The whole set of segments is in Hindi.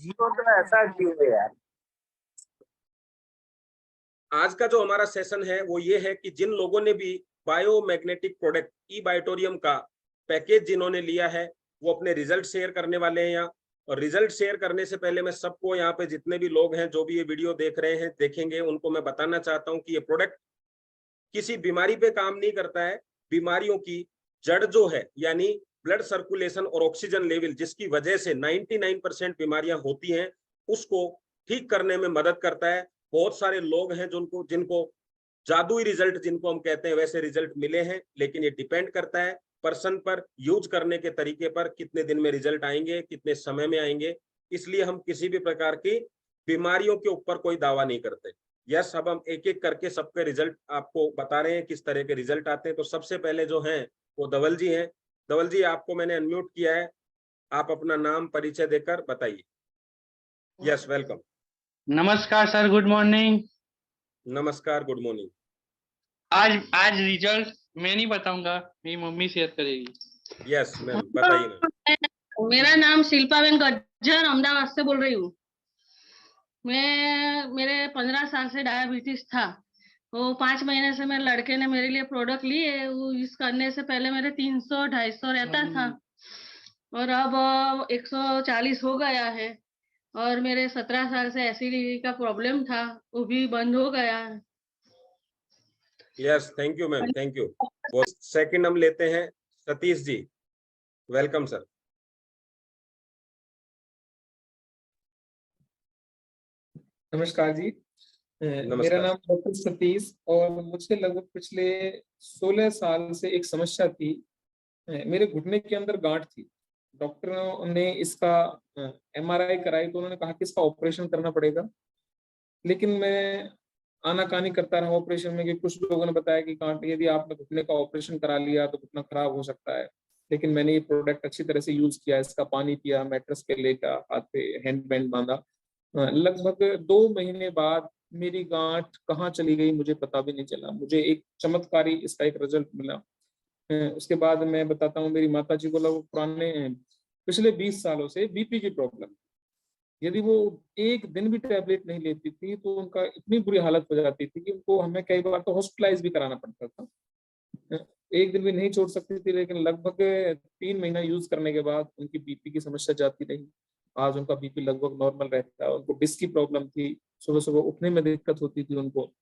जियो तो ऐसा क्यों है यार। आज का जो हमारा सेशन है वो ये है कि जिन लोगों ने भी बायोमैग्नेटिक प्रोडक्ट ई बायोटोरियम का पैकेज जिन्होंने लिया है वो अपने रिजल्ट शेयर करने वाले हैं यहाँ। और रिजल्ट शेयर करने से पहले मैं सबको यहाँ पे जितने भी लोग हैं जो भी ये वीडियो देख रहे हैं देखेंगे उनको मैं बताना चाहता हूँ कि ये प्रोडक्ट किसी बीमारी पे काम नहीं करता है। बीमारियों की जड़ जो है यानी ब्लड सर्कुलेशन और ऑक्सीजन लेवल जिसकी वजह से 99% बीमारियां होती हैं उसको ठीक करने में मदद करता है। बहुत सारे लोग हैं जिनको जादुई रिजल्ट जिनको हम कहते हैं वैसे रिजल्ट मिले हैं, लेकिन ये डिपेंड करता है पर्सन पर, यूज करने के तरीके पर, कितने दिन में रिजल्ट आएंगे, कितने समय में आएंगे। इसलिए हम किसी भी प्रकार की बीमारियों के ऊपर कोई दावा नहीं करते। यस, अब हम एक एक करके सबके रिजल्ट आपको बता रहे हैं किस तरह के रिजल्ट आते हैं। तो सबसे पहले जो हैं वो धवल जी हैं। धवल जी, आपको मैंने अनम्यूट किया है, आप अपना नाम परिचय देकर बताइए। Yes, welcome. नमस्कार सर, गुड मॉर्निंग। नमस्कार, गुड मॉर्निंग। आज आज रिजल्ट मैं नहीं बताऊंगा, मेरी मम्मी शेयर करेगी। यस मैम, बताइए मैम। मेरा नाम शिल्पाबेन गज्जर अहमदाबाद से बोल रही हूँ। मेरे 15 साल से डायबिटीज था। वो 5 महीने से मेरे लड़के ने मेरे लिए प्रोडक्ट लिए। वो यूज करने से पहले मेरे 300-250 रहता था और अब 140 हो गया है। और मेरे 17 साल से एसिडिटी का प्रॉब्लम था, वो भी बंद हो गया है। Yes, thank you ma'am, thank you. Second हम लेते हैं सतीश जी। Welcome sir. नमस्कार जी। मेरा नाम डॉक्टर सतीश और मुझे लगभग पिछले 16 साल से एक समस्या थी। मेरे घुटने के अंदर गांठ थी। डॉक्टरों ने इसका MRI कराई तो उन्होंने कहा कि इसका ऑपरेशन करना पड़ेगा, लेकिन मैं आनाकानी करता रहा ऑपरेशन में कि कुछ लोगों ने बताया कि गांठ, यदि आपने घुटने का ऑपरेशन करा लिया तो घुटना खराब हो सकता है। लेकिन मैंने ये प्रोडक्ट अच्छी तरह से यूज किया, इसका पानी पिया, मैट्रेस पे लेटा, हाथ पे हैंड बैंड बांधा। लगभग 2 महीने बाद मेरी गांठ कहाँ चली गई मुझे पता भी नहीं चला। मुझे एक चमत्कारी इसका एक रिजल्ट मिला। उसके बाद मैं बताता हूँ, मेरी माता जी को लोग पुराने पिछले 20 सालों से BP की प्रॉब्लम, यदि वो एक दिन भी टैबलेट नहीं लेती थी तो उनका इतनी बुरी हालत हो जाती थी कि उनको हमें कई बार तो हॉस्पिटलाइज भी कराना पड़ता था। एक दिन भी नहीं छोड़ सकती थी, लेकिन लगभग 3 महीना यूज करने के बाद उनकी BP की समस्या जाती रही। आज उनका BP लगभग नॉर्मल रहता है। उनको डिस्क की प्रॉब्लम थी, सुबह सुबह उठने में दिक्कत होती थी उनको,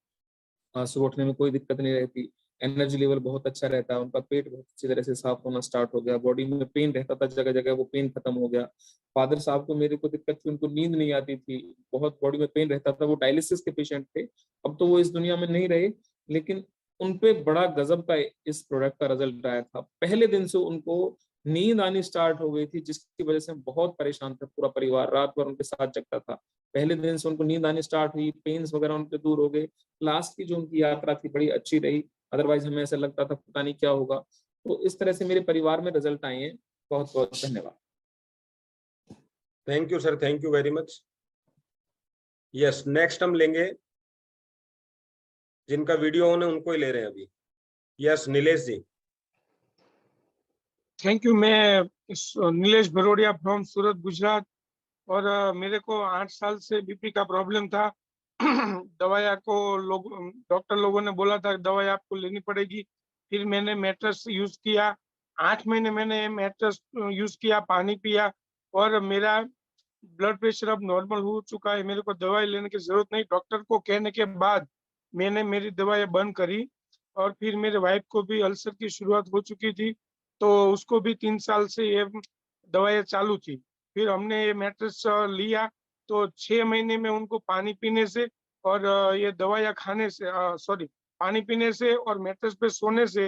सुबह उठने में कोई दिक्कत नहीं रहती। एनर्जी लेवल बहुत अच्छा रहता है। उनका पेट बहुत अच्छी तरह से साफ होना स्टार्ट हो गया। बॉडी में पेन रहता था जगह जगह, वो पेन खत्म हो गया। फादर साहब को मेरे को दिक्कत थी, उनको नींद नहीं आती थी, बहुत बॉडी में पेन रहता था। वो डायलिसिस के पेशेंट थे, अब तो वो इस दुनिया में नहीं रहे, लेकिन उनपे बड़ा गजब का इस प्रोडक्ट का रिजल्ट आया था। पहले दिन से उनको नींद आनी स्टार्ट हो गई थी, जिसकी वजह से हम बहुत परेशान थे। पूरा परिवार रात भर उनके साथ जगता था। पहले दिन से उनको नींद आनी स्टार्ट हुई, पेन्स वगैरह उनके दूर हो गए। लास्ट की जो उनकी यात्रा थी बड़ी अच्छी रही, अदरवाइज हमें ऐसा लगता था पता नहीं क्या होगा। तो इस तरह से मेरे परिवार में रिजल्ट आए हैं। बहुत बहुत धन्यवाद। Thank you sir, thank you very much. Yes, next हम लेंगे जिनका वीडियो ऑन है उनको ही ले रहे हैं अभी। Yes, Nilesh ji. Thank you. मैं नीलेश भरोड़िया फ्रॉम सूरत, गुजरात। और मेरे को 8 साल से BP का प्रॉब्लम था। दवाई को डॉक्टर लोगों ने बोला था दवाई आपको लेनी पड़ेगी। फिर मैंने मैट्रेस यूज किया। 8 महीने मैंने मैट्रेस यूज किया, पानी पिया और मेरा ब्लड प्रेशर अब नॉर्मल हो चुका है। मेरे को दवाई लेने की जरूरत नहीं। डॉक्टर को कहने के बाद मैंने मेरी दवाई बंद करी। और फिर मेरे वाइफ को भी अल्सर की शुरुआत हो चुकी थी, तो उसको भी 3 साल से ये दवाई चालू थी। फिर हमने ये मैट्रेस लिया तो 6 महीने में उनको पानी पीने से और ये दवाइयाँ खाने से, सॉरी, पानी पीने से और मैट्रेस पे सोने से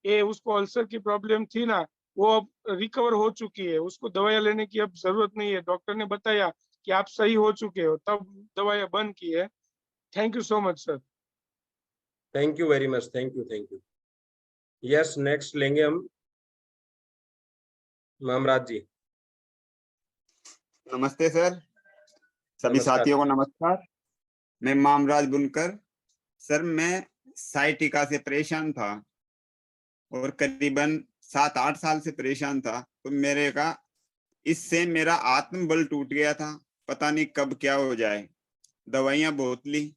ये उसको अल्सर की प्रॉब्लम थी ना, वो अब रिकवर हो चुकी है। उसको दवाइयाँ लेने की अब जरूरत नहीं है। डॉक्टर ने बताया कि आप सही हो चुके हो, तब दवाइयाँ बंद की है। Thank you so much sir. Thank you very much, thank you, thank you. Yes, next लेंगे हम मामराज जी। नमस्ते सर, सभी साथियों को नमस्कार। मैं मामराज बुनकर। सर, मैं साइटिका से परेशान था और करीबन 7-8 साल से परेशान था। तो इससे मेरा आत्मबल टूट गया था। पता नहीं कब क्या हो जाए। दवाइयां बहुत ली,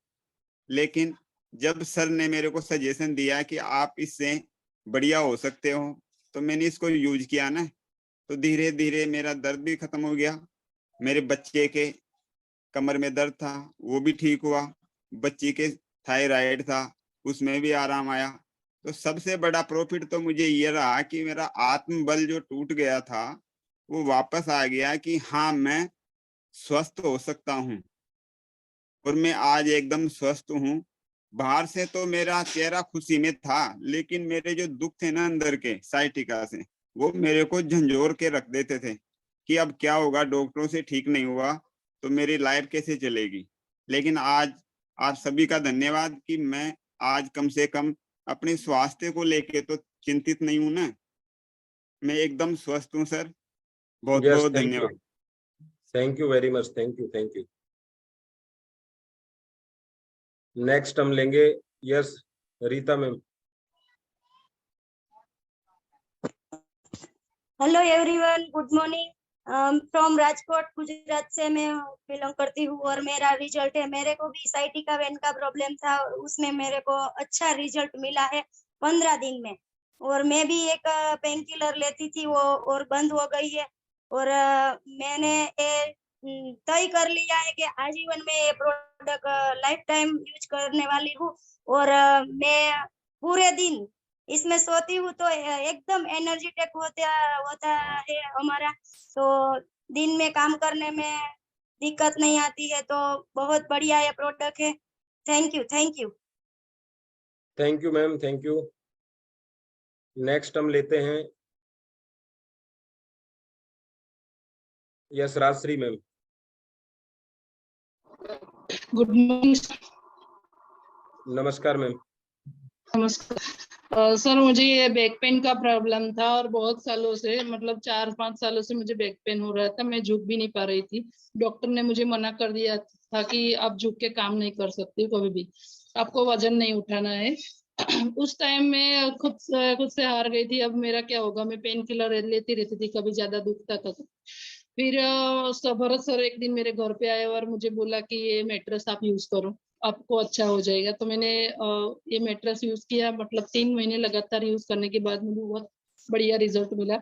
लेकिन जब सर ने मेरे को सजेशन दिया कि आप इससे बढ़िया हो सकते हो, तो मैंने इसको यूज किया ना, तो धीरे धीरे मेरा दर्द भी खत्म हो गया। मेरे बच्चे के कमर में दर्द था, वो भी ठीक हुआ। बच्ची के थायराइड था, उसमें भी आराम आया। तो सबसे बड़ा प्रॉफिट तो मुझे ये रहा कि मेरा आत्मबल जो टूट गया था वो वापस आ गया कि हाँ, मैं स्वस्थ हो सकता हूँ। और मैं आज एकदम स्वस्थ हूँ। बाहर से तो मेरा चेहरा खुशी में था, लेकिन मेरे जो दुख थे ना अंदर के साइटिका से, वो मेरे को झंझोर के रख देते थे कि अब क्या होगा, डॉक्टरों से ठीक नहीं हुआ तो मेरी लाइफ कैसे चलेगी। लेकिन आज आप सभी का धन्यवाद कि मैं आज कम से कम अपने स्वास्थ्य को लेके तो चिंतित नहीं हूं ना, मैं एकदम स्वस्थ हूं सर। बहुत यस, बहुत थैंक यू, धन्यवाद। Thank you very much, thank you, thank you. Next हम लेंगे yes Rita ma'am. Hello everyone, good morning. From Rajkot Gujarat से मैं बिलोंग करती हूँ और मेरा रिजल्ट है, मेरे को भी साइटिका वेन का प्रॉब्लम था और उसमें मेरे को अच्छा रिजल्ट मिला है 15 दिन में। और मैं भी एक पेन किलर लेती थी, वो और बंद हो गई है। और मैंने ये तय कर लिया है कि आजीवन में ये प्रोडक्ट लाइफ टाइम यूज करने वाली हूँ। और मैं पूरे दिन इसमें सोती हूँ तो एकदम एनर्जेटिक होता है हमारा, तो दिन में काम करने में दिक्कत नहीं आती है। तो बहुत बढ़िया ये प्रोडक्ट है। Thank you, thank you. Thank you ma'am, thank you. Next हम लेते हैं yes Rajshree ma'am. Good morning. नमस्कार मैम। नमस्कार सर, मुझे ये बैक पेन का प्रॉब्लम था और बहुत सालों से, मतलब 4-5 सालों से मुझे बैक पेन हो रहा था। मैं झुक भी नहीं पा रही थी। डॉक्टर ने मुझे मना कर दिया था कि आप झुक के काम नहीं कर सकती, कभी भी आपको वजन नहीं उठाना है। उस टाइम में खुद से हार गई थी। अब मेरा क्या होगा, मैं पेन किलर लेती रहती थी, कभी ज्यादा दुखता था तो। फिर भरत सर एक दिन मेरे घर पे आए और मुझे बोला कि ये मैट्रेस आप यूज करो, आपको अच्छा हो जाएगा। तो मैंने ये मैट्रेस यूज किया, मतलब 3 महीने लगातार यूज करने के बाद मुझे बहुत बढ़िया रिजल्ट मिला।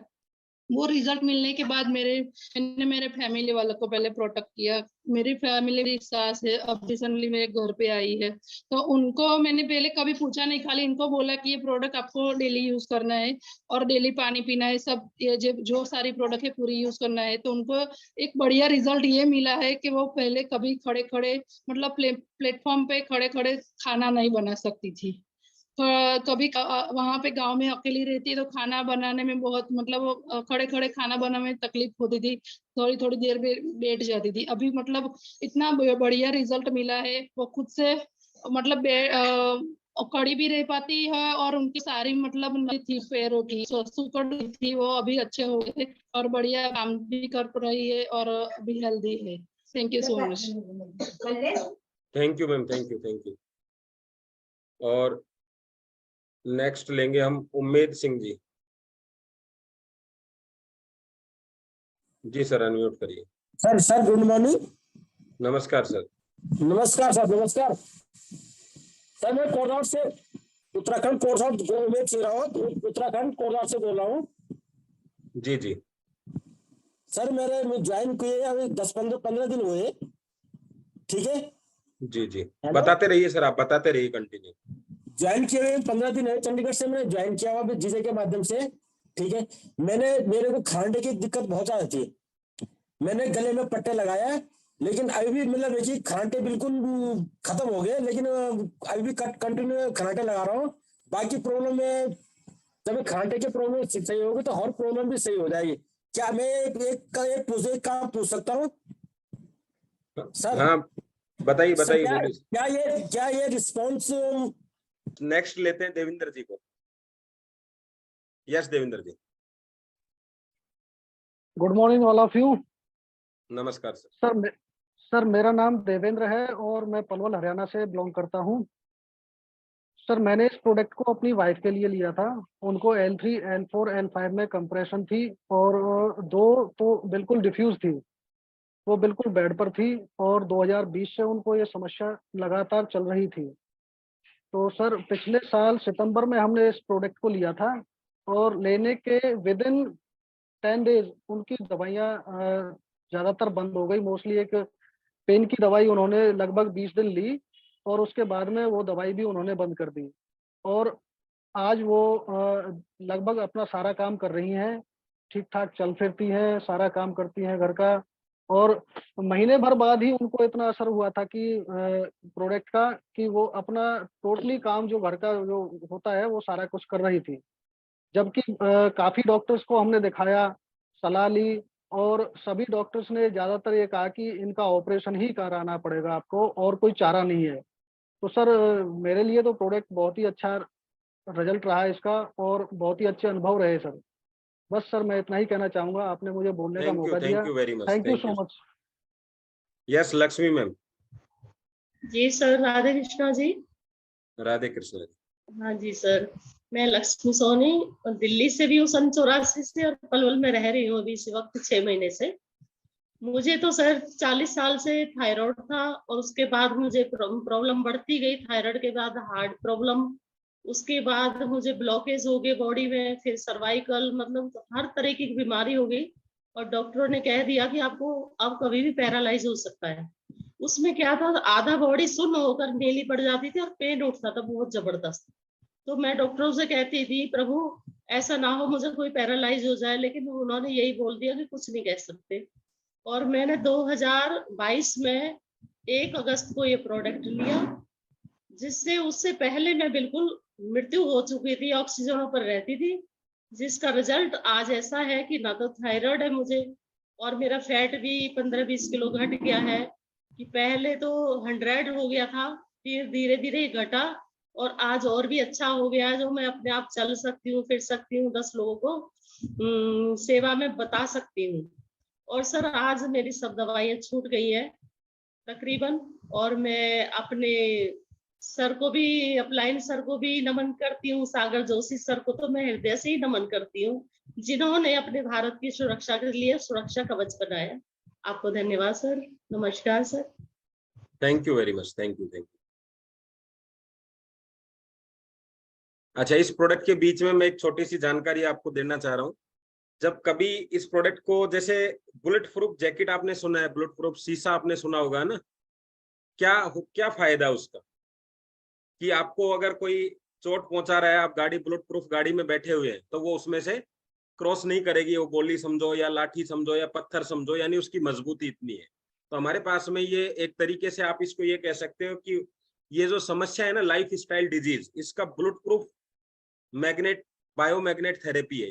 वो रिजल्ट मिलने के बाद मैंने मेरे फैमिली वालों को पहले प्रोटेक्ट किया। मेरी फैमिली, मेरी सास है, अब रिसेंटली मेरे घर पे आई है, तो उनको मैंने पहले कभी पूछा नहीं, खाली इनको बोला कि ये प्रोडक्ट आपको डेली यूज करना है और डेली पानी पीना है, सब ये जो सारी प्रोडक्ट है पूरी यूज करना है। तो उनको एक बढ़िया रिजल्ट ये मिला है कि वो पहले कभी खड़े खड़े, मतलब प्लेटफॉर्म पे खड़े खड़े खाना नहीं बना सकती थी। कभी वहां पे गांव में अकेली रहती है तो खाना बनाने में बहुत, मतलब खड़े खड़े खाना बनाने में तकलीफ होती थी, थोड़ी थोड़ी देर में बैठ जाती थी। अभी मतलब इतना बढ़िया रिजल्ट मिला है, वो खुद से मतलब खड़ी भी रह पाती है और उनकी सारी मतलब थी पैरों की सुकड़ थी, वो अभी अच्छे हो गए और बढ़िया काम भी कर रही है और अभी हेल्दी है। Thank you so much. Thank you ma'am, thank you, thank you. और नेक्स्ट लेंगे हम उम्मेद सिंह जी। जी सर, अनम्यूट करिए। Sir good morning. नमस्कार सर। नमस्कार सर, नमस्कार सर। मैं कोरहाट से, उत्तराखंड कोरहाट, उम्मेद सिंह रावत, उत्तराखंड कोरहाट से बोल रहा हूँ। जी जी सर मेरे ज्वाइन किए अभी 10-15 दिन हुए, ठीक है। जी जी, बताते रहिए सर, आप बताते रहिए, कंटिन्यू। ज्वाइन किए हुए 15 दिन है, चंडीगढ़ से मैंने ज्वाइन किया हुआ जीजे के माध्यम से, ठीक है। मेरे को खांडे की दिक्कत बहुत ज्यादा थी। मैंने गले में पट्टे लगाया, लेकिन अभी भी मतलब देखिए खांटे बिल्कुल खत्म हो गए, लेकिन अभी भी कंटिन्यू खराटे लगा रहा हूँ। बाकी प्रॉब्लम में जब खांटे के प्रॉब्लम सही होगी तो हर प्रॉब्लम भी सही हो जाएगी। क्या मैं एक काम पूछ सकता हूँ सर? हाँ बताइए, सर बताइए, बोलिए। क्या ये रिस्पॉन्स? नेक्स्ट लेते हैं देविंदर जी को। Yes Devinder ji. Good morning all of you. नमस्कार सर। सर मेरा नाम देवेंद्र है और मैं पलवल हरियाणा से बिलोंग करता हूं। सर मैंने इस प्रोडक्ट को अपनी वाइफ के लिए लिया था। उनको L3, L4, L5 में कंप्रेशन थी और 2 तो बिल्कुल डिफ्यूज थी। वो बिल्कुल बेड पर थी और 2020 से उनको ये समस्या लगातार चल रही थी। तो सर पिछले साल सितंबर में हमने इस प्रोडक्ट को लिया था और लेने के विदिन 10 डेज उनकी दवाइयाँ ज़्यादातर बंद हो गई। मोस्टली एक पेन की दवाई उन्होंने लगभग 20 दिन ली और उसके बाद में वो दवाई भी उन्होंने बंद कर दी और आज वो लगभग अपना सारा काम कर रही हैं, ठीक-ठाक चल फिरती हैं, सारा काम करती हैं घर का और महीने भर बाद ही उनको इतना असर हुआ था कि प्रोडक्ट का कि वो अपना टोटली काम जो घर का जो होता है वो सारा कुछ कर रही थी। जबकि काफ़ी डॉक्टर्स को हमने दिखाया, सलाह ली और सभी डॉक्टर्स ने ज़्यादातर ये कहा कि इनका ऑपरेशन ही कराना पड़ेगा आपको और कोई चारा नहीं है। तो सर मेरे लिए तो प्रोडक्ट बहुत ही अच्छा रिजल्ट रहा है इसका और बहुत ही अच्छे अनुभव रहे सर। बस सर मैं इतना ही कहना चाहूँगा, आपने मुझे बोलने का मौका दिया। Thank you very much. Thank you so much. Yes Lakshmi ma'am. जी सर, राधे कृष्णा जी। राधे कृष्णा जी। हाँ जी सर, मैं लक्ष्मी सोनी और दिल्ली से भी हूँ सन 84 से और पलवल में रह रही हूँ अभी इस वक्त 6 महीने से। मुझे तो सर 40 साल से थायराइड था और उसके बाद मुझे प्रॉब्लम बढ़ती गई। थायराइड के बाद हार्ट प्रॉब्लम, उसके बाद मुझे ब्लॉकेज हो गए बॉडी में, फिर सर्वाइकल, मतलब हर तरह की बीमारी हो गई और डॉक्टरों ने कह दिया कि आपको अब कभी भी पैरालाइज हो सकता है। उसमें क्या था, आधा बॉडी सुन्न होकर नीली पड़ जाती थी और पेन उठता था बहुत जबरदस्त। तो मैं डॉक्टरों से कहती थी प्रभु ऐसा ना हो मुझे कोई पैरालाइज हो जाए, लेकिन उन्होंने यही बोल दिया कि कुछ नहीं कह सकते। और मैंने 2022 में 1 अगस्त को ये प्रोडक्ट लिया, जिससे उससे पहले मैं बिल्कुल मृत्यु हो चुकी थी, ऑक्सीजनों पर रहती थी, जिसका रिजल्ट आज ऐसा है कि ना तो थायराइड है मुझे और मेरा फैट भी 15-20 किलो घट गया है। कि पहले तो 100 हो गया था, फिर धीरे धीरे घटा और आज और भी अच्छा हो गया है, जो मैं अपने आप चल सकती हूँ, फिर सकती हूँ, 10 लोगों को सेवा में बता सकती हूँ। और सर आज मेरी सब दवाइयाँ छूट गई है तकरीबन, और मैं अपने सर को भी, अपलाइन सर को भी नमन करती हूँ, सागर जोशी सर को तो मैं हृदय से ही नमन करती हूँ, जिन्होंने अपने भारत की सुरक्षा के लिए सुरक्षा कवच बनाया। आपको धन्यवाद सर, नमस्कार sir. Thank you very much. Thank you. अच्छा, इस प्रोडक्ट के बीच में मैं एक छोटी सी जानकारी आपको देना चाह रहा हूँ। जब कभी इस प्रोडक्ट को, जैसे बुलेट प्रूफ जैकेट आपने सुना है, बुलेट प्रूफ शीशा आपने सुना होगा ना, क्या फायदा उसका कि आपको अगर कोई चोट पहुंचा रहा है, आप गाड़ी बुलेट प्रूफ गाड़ी में बैठे हुए हैं, तो वो उसमें से क्रॉस नहीं करेगी, वो गोली समझो या लाठी समझो या पत्थर समझो, यानी उसकी मजबूती इतनी है। तो हमारे पास में ये एक तरीके से आप इसको ये कह सकते हो कि ये जो समस्या है ना, लाइफ स्टाइल डिजीज, इसका बुलेट प्रूफ बायोमैग्नेट थेरेपी है।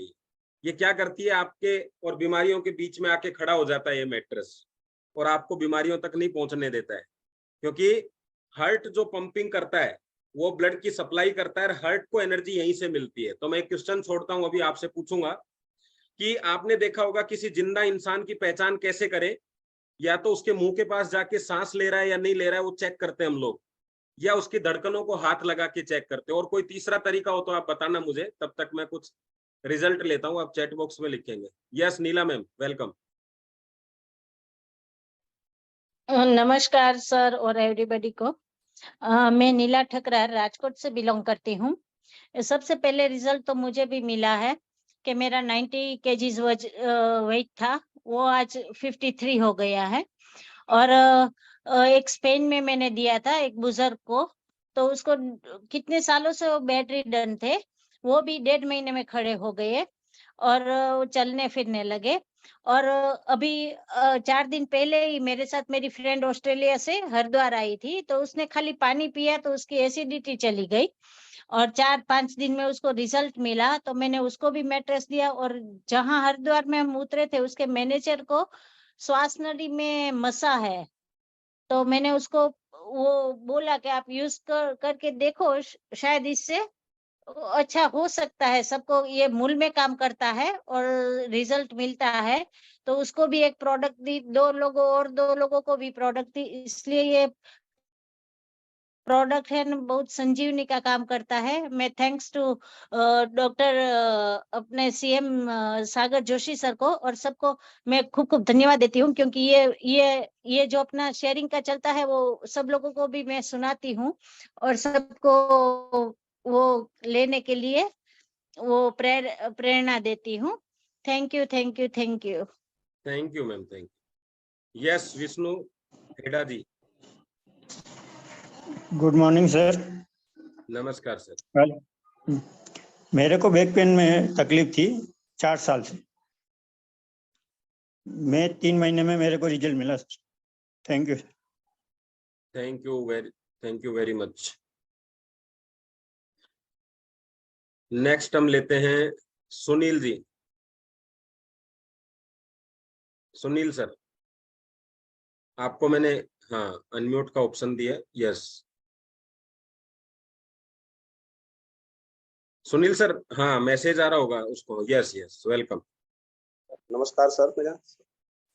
ये क्या करती है, आपके और बीमारियों के बीच में आके खड़ा हो जाता है ये मैट्रेस, और आपको बीमारियों तक नहीं पहुंचने देता है, क्योंकि हार्ट जो पंपिंग करता है वो ब्लड की सप्लाई करता है, हार्ट को एनर्जी यहीं से मिलती है। तो मैं एक क्वेश्चन छोड़ता हूं, अभी आपसे पूछूंगा कि आपने देखा होगा किसी जिंदा इंसान की पहचान कैसे करें? या तो उसके मुंह के पास जाके सांस ले रहा है या नहीं ले रहा है वो चेक करते हैं हम लोग, या उसकी धड़कनों को हाथ लगा के चेक करते हैं, और कोई तीसरा तरीका हो तो आप बताना मुझे, तब तक मैं कुछ रिजल्ट लेता हूं, आप चैट बॉक्स में लिखेंगे। यस नीला मैम, वेलकम। नमस्कार सर और एवरीबॉडी को। मैं नीला ठकरार राजकोट से बिलोंग करती हूँ। सबसे पहले रिजल्ट तो मुझे भी मिला है कि मेरा 90 केजीज वेट था, वो आज 53 हो गया है। और एक स्पेन में मैंने दिया था एक बुजुर्ग को, तो उसको कितने सालों से वो बेड रिडन थे, वो भी 1.5 महीने में खड़े हो गए और वो चलने फिरने लगे। और अभी 4 दिन पहले ही मेरे साथ मेरी फ्रेंड ऑस्ट्रेलिया से हरिद्वार आई थी, तो उसने खाली पानी पिया तो उसकी एसिडिटी चली गई और 4-5 दिन में उसको रिजल्ट मिला। तो मैंने उसको भी मैट्रेस दिया, और जहां हरिद्वार में हम उतरे थे उसके मैनेजर को श्वास नली में मसा है, तो मैंने उसको वो बोला कि आप यूज करके देखो, शायद इससे अच्छा हो सकता है। सबको ये मूल में काम करता है और रिजल्ट मिलता है। तो उसको भी एक प्रोडक्ट दी, 2 लोगों को भी प्रोडक्ट दी, इसलिए ये प्रोडक्ट है ना बहुत संजीवनी का काम करता है। मैं थैंक्स टू डॉक्टर अपने सीएम सागर जोशी सर को और सबको मैं खूब खूब धन्यवाद देती हूँ, क्योंकि ये जो अपना शेयरिंग का चलता है वो सब लोगों को भी मैं सुनाती हूँ और सबको वो लेने के लिए वो प्रेरणा देती हूँ। Thank you, thank you, thank you. Thank you ma'am, thank you. Yes Vishnu Heda ji. Good morning sir. नमस्कार सर। मेरे को बैक पेन में तकलीफ थी 4 साल से। मैं 3 महीने में मेरे को रिजल्ट मिला sir. Thank you. Thank you very much. Next हम लेते हैं सुनील जी। सुनील सर, आपको मैंने हाँ अनम्यूट का ऑप्शन दिया। यस सुनील सर, हाँ मैसेज आ रहा होगा उसको। Yes yes welcome. नमस्कार सर। मेरा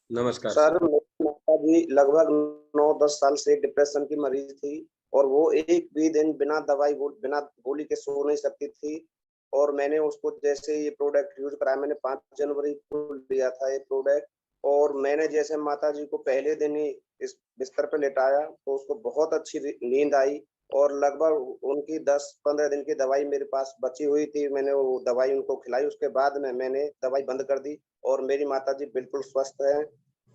नमस्कार सर, मेरी माता जी लगभग 9-10 साल से डिप्रेशन की मरीज थी और वो एक भी दिन बिना बिना गोली के सो नहीं सकती थी। और मैंने उसको जैसे ये प्रोडक्ट यूज कराया, मैंने 5 जनवरी को लिया था ये प्रोडक्ट, और मैंने जैसे माता जी को पहले दिन ही इस बिस्तर पे लेटाया तो उसको बहुत अच्छी नींद आई। और लगभग उनकी 10-15 दिन की दवाई मेरे पास बची हुई थी, मैंने वो दवाई उनको खिलाई। उसके बाद में मैंने दवाई बंद कर दी और मेरी माता जी बिल्कुल स्वस्थ हैं।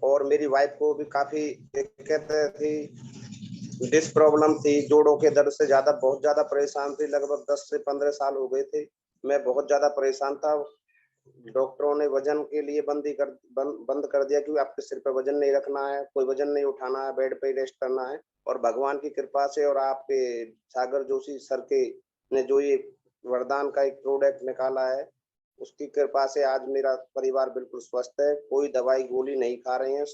और मेरी वाइफ को भी काफी दिक्कत थी, डिस्क प्रॉब्लम थी, जोड़ों के दर्द से बहुत ज्यादा परेशान थी। लगभग 10 से 15 साल हो गए थे, मैं बहुत ज्यादा परेशान था। डॉक्टरों ने वजन के लिए बंद कर दिया कि आपके सिर पे वजन नहीं रखना है, कोई वजन नहीं उठाना है, बेड पे ही रेस्ट करना है। और भगवान की कृपा से और आपके सागर जोशी सर के ने जो ये वरदान का एक प्रोडक्ट निकाला है, उसकी कृपा से आज मेरा परिवार बिल्कुल स्वस्थ है, कोई दवाई गोली नहीं खा रहे हैं।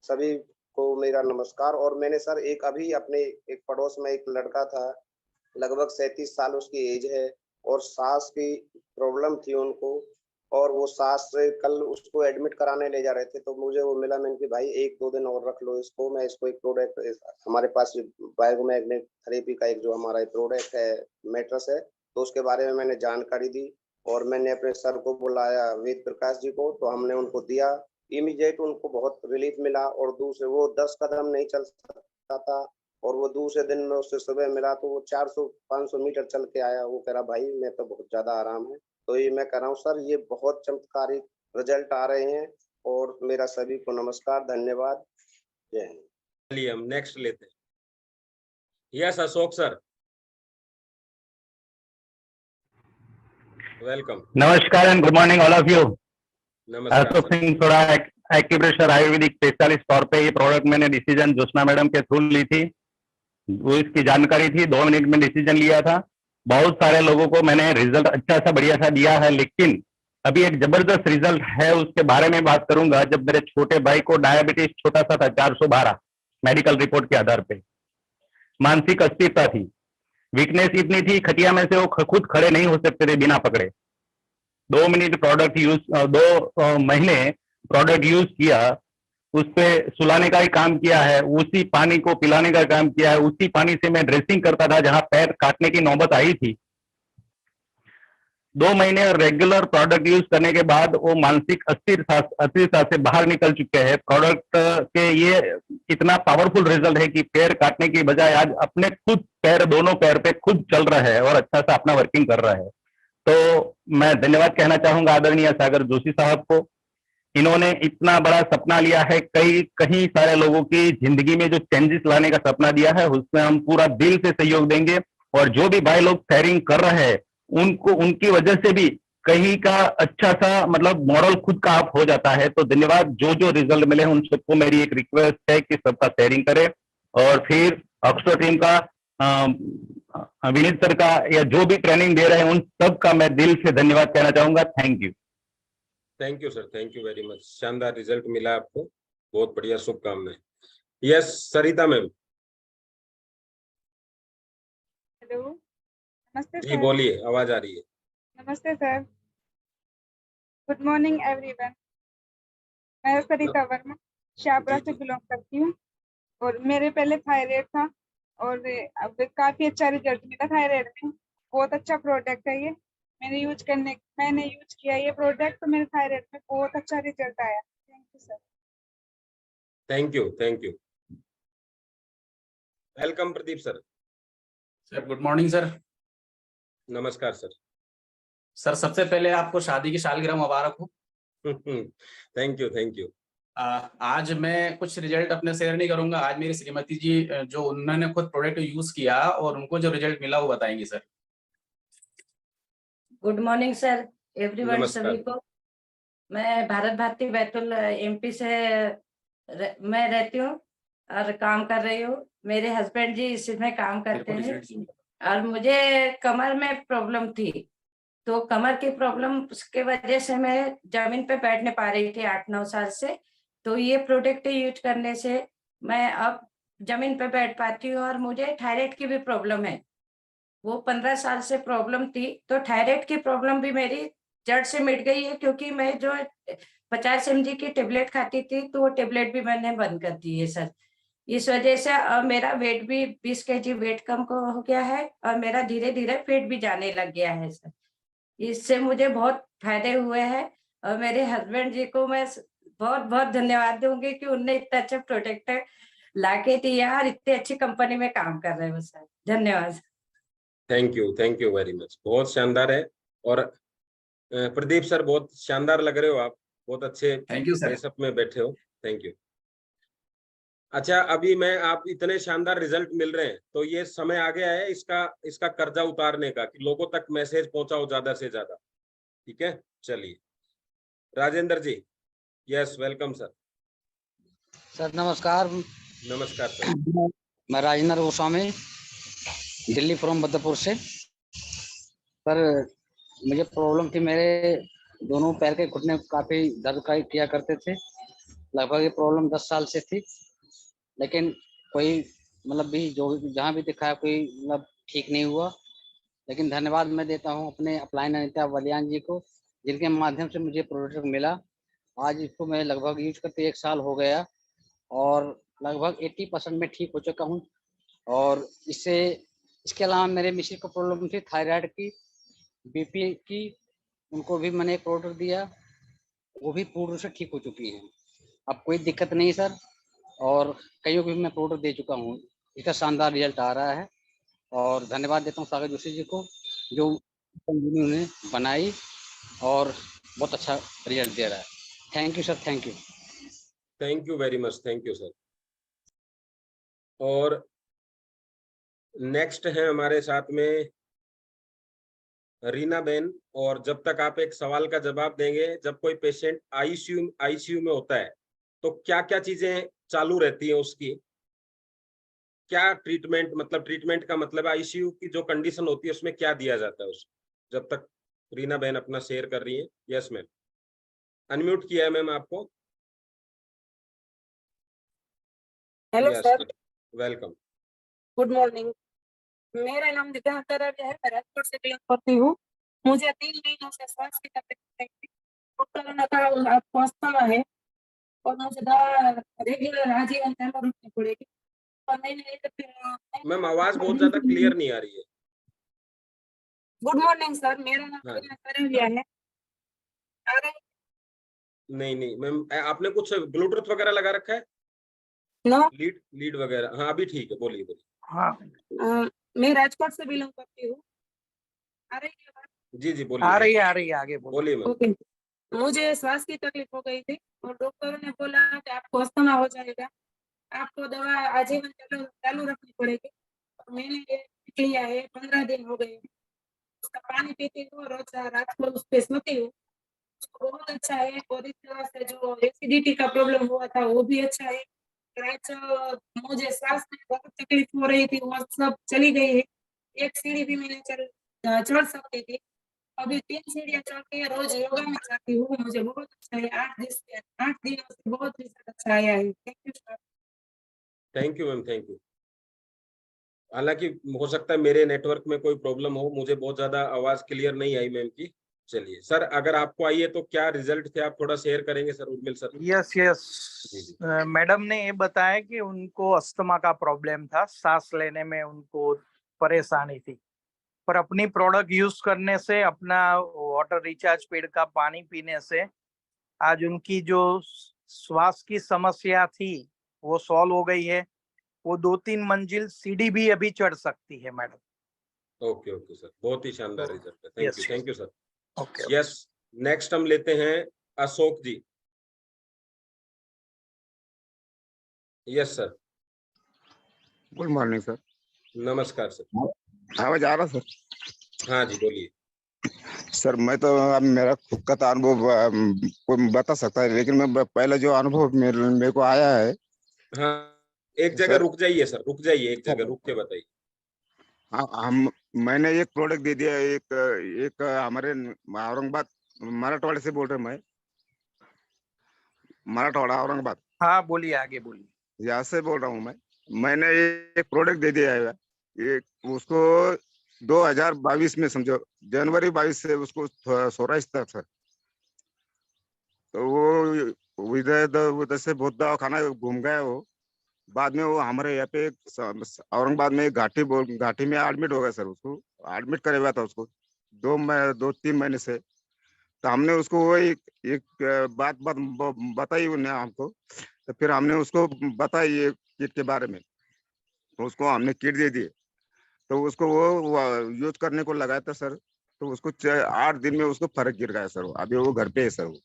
सभी को मेरा नमस्कार। और मैंने सर अभी अपने एक पड़ोस में एक लड़का था, लगभग 37 साल उसकी एज है और सांस की प्रॉब्लम थी उनको, और वो सांस से कल उसको एडमिट कराने ले जा रहे थे तो मुझे वो मिला। मैंने कि भाई 1-2 दिन और रख लो इसको, मैं इसको एक प्रोडक्ट हमारे पास बायोमैग्नेट थेरेपी का एक जो हमारा प्रोडक्ट है मैट्रेस है, तो उसके बारे में मैंने जानकारी दी और मैंने अपने सर को बुलाया वेद प्रकाश जी को, तो हमने उनको दिया। इमीडिएट उनको बहुत रिलीफ मिला और दूसरे वो 10 कदम नहीं चल सकता था और वो दूसरे दिन में उससे सुबह मिला तो वो 400-500 मीटर चल के आया। वो कह रहा भाई मैं तो बहुत ज्यादा आराम है। तो ये मैं कह रहा हूँ सर, ये बहुत चमत्कारिक रिजल्ट आ रहे हैं और मेरा सभी को नमस्कार, धन्यवाद, जय हिंद। चलिए हम नेक्स्ट लेते हैं। Yes Ashok sir, welcome. नमस्कार and good morning all of you. नमस्कार अशोक सिंह, थोड़ा एक्यूप्रेशर आयुर्वेदिक स्पेशलिस्ट तौर पे ये प्रोडक्ट मैंने डिसीजन जोशना मैडम के थ्रू ली थी, वो इसकी जानकारी थी, 2 मिनट में डिसीजन लिया था। बहुत सारे लोगों को मैंने रिजल्ट अच्छा सा बढ़िया सा दिया है, लेकिन अभी एक जबरदस्त रिजल्ट है उसके बारे में बात करूंगा। जब मेरे छोटे भाई को डायबिटीज छोटा सा था 412 मेडिकल रिपोर्ट के आधार पे, मानसिक अस्थिरता थी, वीकनेस इतनी थी खटिया में से वो खुद खड़े नहीं हो सकते थे बिना पकड़े। 2 महीने प्रोडक्ट यूज किया, उस पे सुलाने का ही काम किया है, उसी पानी को पिलाने का काम किया है, उसी पानी से मैं ड्रेसिंग करता था जहां पैर काटने की नौबत आई थी। 2 महीने रेगुलर प्रोडक्ट यूज करने के बाद वो मानसिक अस्थिरता से बाहर निकल चुके हैं। प्रोडक्ट के ये इतना पावरफुल रिजल्ट है कि पैर काटने की बजाय आज अपने खुद पैर, दोनों पैर पे खुद चल रहा है और अच्छा सा अपना वर्किंग कर रहा है। तो मैं धन्यवाद कहना चाहूंगा आदरणीय सागर जोशी साहब को। इन्होंने इतना बड़ा सपना लिया है, कई सारे लोगों की जिंदगी में जो चेंजेस लाने का सपना दिया है, उसमें हम पूरा दिल से सहयोग देंगे। और जो भी भाई लोग शेयरिंग कर रहे हैं उनको, उनकी वजह से भी कहीं का अच्छा सा मतलब मॉडल खुद का आप हो जाता है। तो धन्यवाद। जो रिजल्ट मिले उन सबको मेरी एक रिक्वेस्ट है कि सबका शेयरिंग करें। और फिर अक्सर टीम का, विनीत सर का, या जो भी ट्रेनिंग दे रहे हैं उन सब का मैं दिल से धन्यवाद कहना चाहूंगा। Thank you. Thank you sir, thank you very much. शानदार रिजल्ट मिला आपको, बहुत बढ़िया, शुभकामनाएं। यस सरिता मैम। हेलो, नमस्ते जी सर। बोलिए, आवाज आ रही है। नमस्ते सर, गुड मॉर्निंग एवरीवन। मैं सरिता वर्मा शाहपुरा से बिलोंग करती हूँ और मेरे पहले थायराइड था और अब काफी अच्छा रिजल्ट मिला थायराइड में। बहुत अच्छा प्रोडक्ट है ये। मैंने यूज किया ये प्रोडक्ट, तो मेरे थायराइड में बहुत अच्छा रिजल्ट आया। Thank you sir. Thank you, thank you. Welcome Pradeep sir. Sir good morning sir. नमस्कार सर। सर सबसे पहले आपको शादी की सालगिरह मुबारक हो। Thank you, thank you. आज मैं कुछ रिजल्ट अपने शेयर नहीं करूंगा। आज मेरी श्रीमती जी जो उन्होंने खुद प्रोडक्ट यूज किया और उनको जो रिजल्ट मिला वो बताएंगी sir. Good morning sir everyone, नमस्कार। सभी को। मैं भारत भारती बैतूल एमपी से मैं रहती हूँ और काम कर रही हूँ। मेरे हस्बैंड जी इसमें काम करते हैं और मुझे कमर में प्रॉब्लम थी, तो कमर की प्रॉब्लम की वजह से मैं जमीन पे बैठ नहीं पा रही थी 8-9 साल से। तो ये प्रोडक्ट यूज करने से मैं अब जमीन पे बैठ पाती हूँ। और मुझे थायराइड की भी प्रॉब्लम है, वो 15 साल से प्रॉब्लम थी। तो थायराइड की प्रॉब्लम भी मेरी जड़ से मिट गई है, क्योंकि मैं जो 50 mg की टेबलेट खाती थी तो वो टेबलेट भी मैंने बंद कर दी है सर। इस वजह से अब मेरा वेट भी 20 kg वेट कम हो गया है और मेरा धीरे धीरे पेट भी जाने लग गया है सर। इससे मुझे बहुत फायदे हुए हैं और मेरे हस्बैंड जी को मैं बहुत बहुत धन्यवाद दूंगी कि उनने इतना अच्छा प्रोडक्ट लाके दिया और इतनी अच्छी कंपनी में काम कर रहे हो सर। धन्यवाद। Thank you very much. बहुत शानदार है। और प्रदीप सर बहुत शानदार लग रहे हो आप, बहुत अच्छे थैंक यू सर। ड्रेसअप में बैठे हो। Thank you. अच्छा, अभी मैं आप इतने शानदार रिजल्ट मिल रहे हैं तो ये समय आ गया है इसका कर्जा उतारने का, कि लोगों तक मैसेज पहुंचाओ ज्यादा से ज्यादा। ठीक है, चलिए Rajendra ji. Yes, welcome sir. Sir नमस्कार। नमस्कार सर। मैं राजेंद्र गोस्वामी, दिल्ली फ्रॉम बदरपुर से। सर मुझे प्रॉब्लम थी, मेरे दोनों पैर के घुटने काफी दर्द किया करते थे। लगभग ये प्रॉब्लम 10 साल से थी, लेकिन कोई मतलब भी जहाँ भी दिखाया कोई मतलब ठीक नहीं हुआ। लेकिन धन्यवाद मैं देता हूँ अपने अपलाइन अनिता बलियान जी को, जिनके माध्यम से मुझे प्रोडक्ट मिला। आज इसको मैं लगभग यूज करते 1 साल हो गया और लगभग 80% में ठीक हो चुका हूँ। और इसके अलावा मेरे मिसेज को प्रॉब्लम थी थायराइड की, बीपी की, उनको भी मैंने एक प्रोडक्ट दिया, वो भी पूर्ण रूप से ठीक हो चुकी है। अब कोई दिक्कत नहीं सर, और कईयों को भी मैं प्रोडक्ट दे चुका हूँ। इसका शानदार रिजल्ट आ रहा है और धन्यवाद देता हूँ सागर जोशी जी को, जो उन्होंने बनाई और बहुत अच्छा रिजल्ट दे रहा है। Thank you sir, thank you. Thank you very much, thank you sir. और नेक्स्ट है हमारे साथ में रीना बेन। और जब तक आप एक सवाल का जवाब देंगे, जब कोई पेशेंट आईसीयू में होता है तो क्या क्या चीजें चालू रहती है उसकी, क्या ट्रीटमेंट, मतलब ट्रीटमेंट का मतलब आईसीयू की जो कंडीशन होती है उसमें क्या दिया जाता है उसको, जब तक रीना बहन अपना शेयर कर रही है। यस मैम, अनम्यूट किया है मैम आपको। Hello sir, welcome. Good morning. मेरा नाम निधा करारिया है, मैं राजकोट से बिलोंग करती हूँ। मुझे 3 महीनों से सांस की तकलीफ थी। डॉक्टर ने कहा आपको अस्थमा है और मुझे दवा रेगुलर आजीवन चालू रखनी पड़ेगी। और मैंने मैम आवाज बहुत ज्यादा क्लियर नहीं आ रही है। गुड मॉर्निंग सर, मेरा नाम निधा करारिया है। नहीं मैम, आपने कुछ ब्लूटूथ वगैरह लगा रखा है? नो। लीड वगैरह, हाँ अभी ठीक है, बोलिए बोलिए। हाँ, मैं राजकोट से बिलोंग करती हूँ। आ रही है बात? जी बोलिए। आ रही है, आगे बोलिए मैम। ओके। मुझे श्वास की तकलीफ हो गई थी और डॉक्टरों ने बोला कि आपको अस्थमा हो जाएगा, आपको दवा आजीवन चालू रखनी पड़ेगी। और मैंने ये लिया है, 15 दिन हो गए। उसका पानी पीती हूँ, रोज रात को उस पे सोती हूँ, बहुत अच्छा है। और इस तरह से जो एसिडिटी का प्रॉब्लम हुआ था वो भी अच्छा है। मुझे सांस में बहुत तकलीफ हो रही थी, वो सब चली गई है। एक सीढ़ी भी मैंने चढ़ सकती थी, अभी 3 सीढ़ियां चढ़ के रोज योगा में जाती हूँ। मुझे बहुत अच्छा है, 8 दिनों से बहुत रिजल्ट अच्छा आया है। Thank you sir. Thank you ma'am, thank you. हालांकि हो सकता है मेरे नेटवर्क में कोई प्रॉब्लम हो, मुझे बहुत ज्यादा आवाज क्लियर नहीं आई मैम की। चलिए सर, अगर आपको आई है तो क्या रिजल्ट थे, आप थोड़ा शेयर करेंगे sir, Urmil sir? Yes yes, madam ने ये बताया कि उनको अस्थमा का प्रॉब्लम था, सांस लेने में उनको परेशानी थी, पर अपनी प्रोडक्ट यूज करने से, अपना वाटर रिचार्ज पेड़ का पानी पीने से आज उनकी जो श्वास की समस्या थी वो सॉल्व हो गई है। वो 2-3 मंजिल सीढ़ी भी अभी चढ़ सकती है मैडम। ओके ओके सर, बहुत ही शानदार रिजल्ट है। Yes, thank you sir. Okay yes, next हम लेते हैं Ashok ji. Yes sir. Good morning sir. नमस्कार सर। आवाज आ रहा सर? हाँ जी बोलिए। सर मैं तो अब मेरा खुद का तो अनुभव कोई बता सकता है, लेकिन मैं पहले जो अनुभव मेरे को आया है। हाँ, एक जगह रुक जाइए सर, रुक जाइए, एक जगह रुक के बताइए। मैंने एक प्रोडक्ट दे दिया, एक हमारे औरंगाबाद मराठवाड़े से बोल रहे हैं, मैं मराठवाड़ा औरंगाबाद। हाँ बोलिए, आगे बोलिए। यहाँ से बोल रहा हूँ मैंने एक प्रोडक्ट दे दिया है, एक उसको 2022 में, समझो जनवरी 22 से उसको सोराइस था सर। तो वो उधर से बहुत दवाखाना घूम गया वो। बाद में वो हमारे यहाँ पे औरंगाबाद में घाटी में एडमिट हो गया सर। उसको एडमिट करे हुआ था उसको 2-3 महीने से। तो हमने उसको वो एक बात बताई उन्हें हमको। तो फिर हमने उसको बताई ये किट के बारे में, तो उसको हमने किट दे दिए। तो उसको वो यूज करने को लगाया था सर। तो उसको 8 दिन में उसको फर्क गिर गया सर। अभी वो घर पे है सर वो।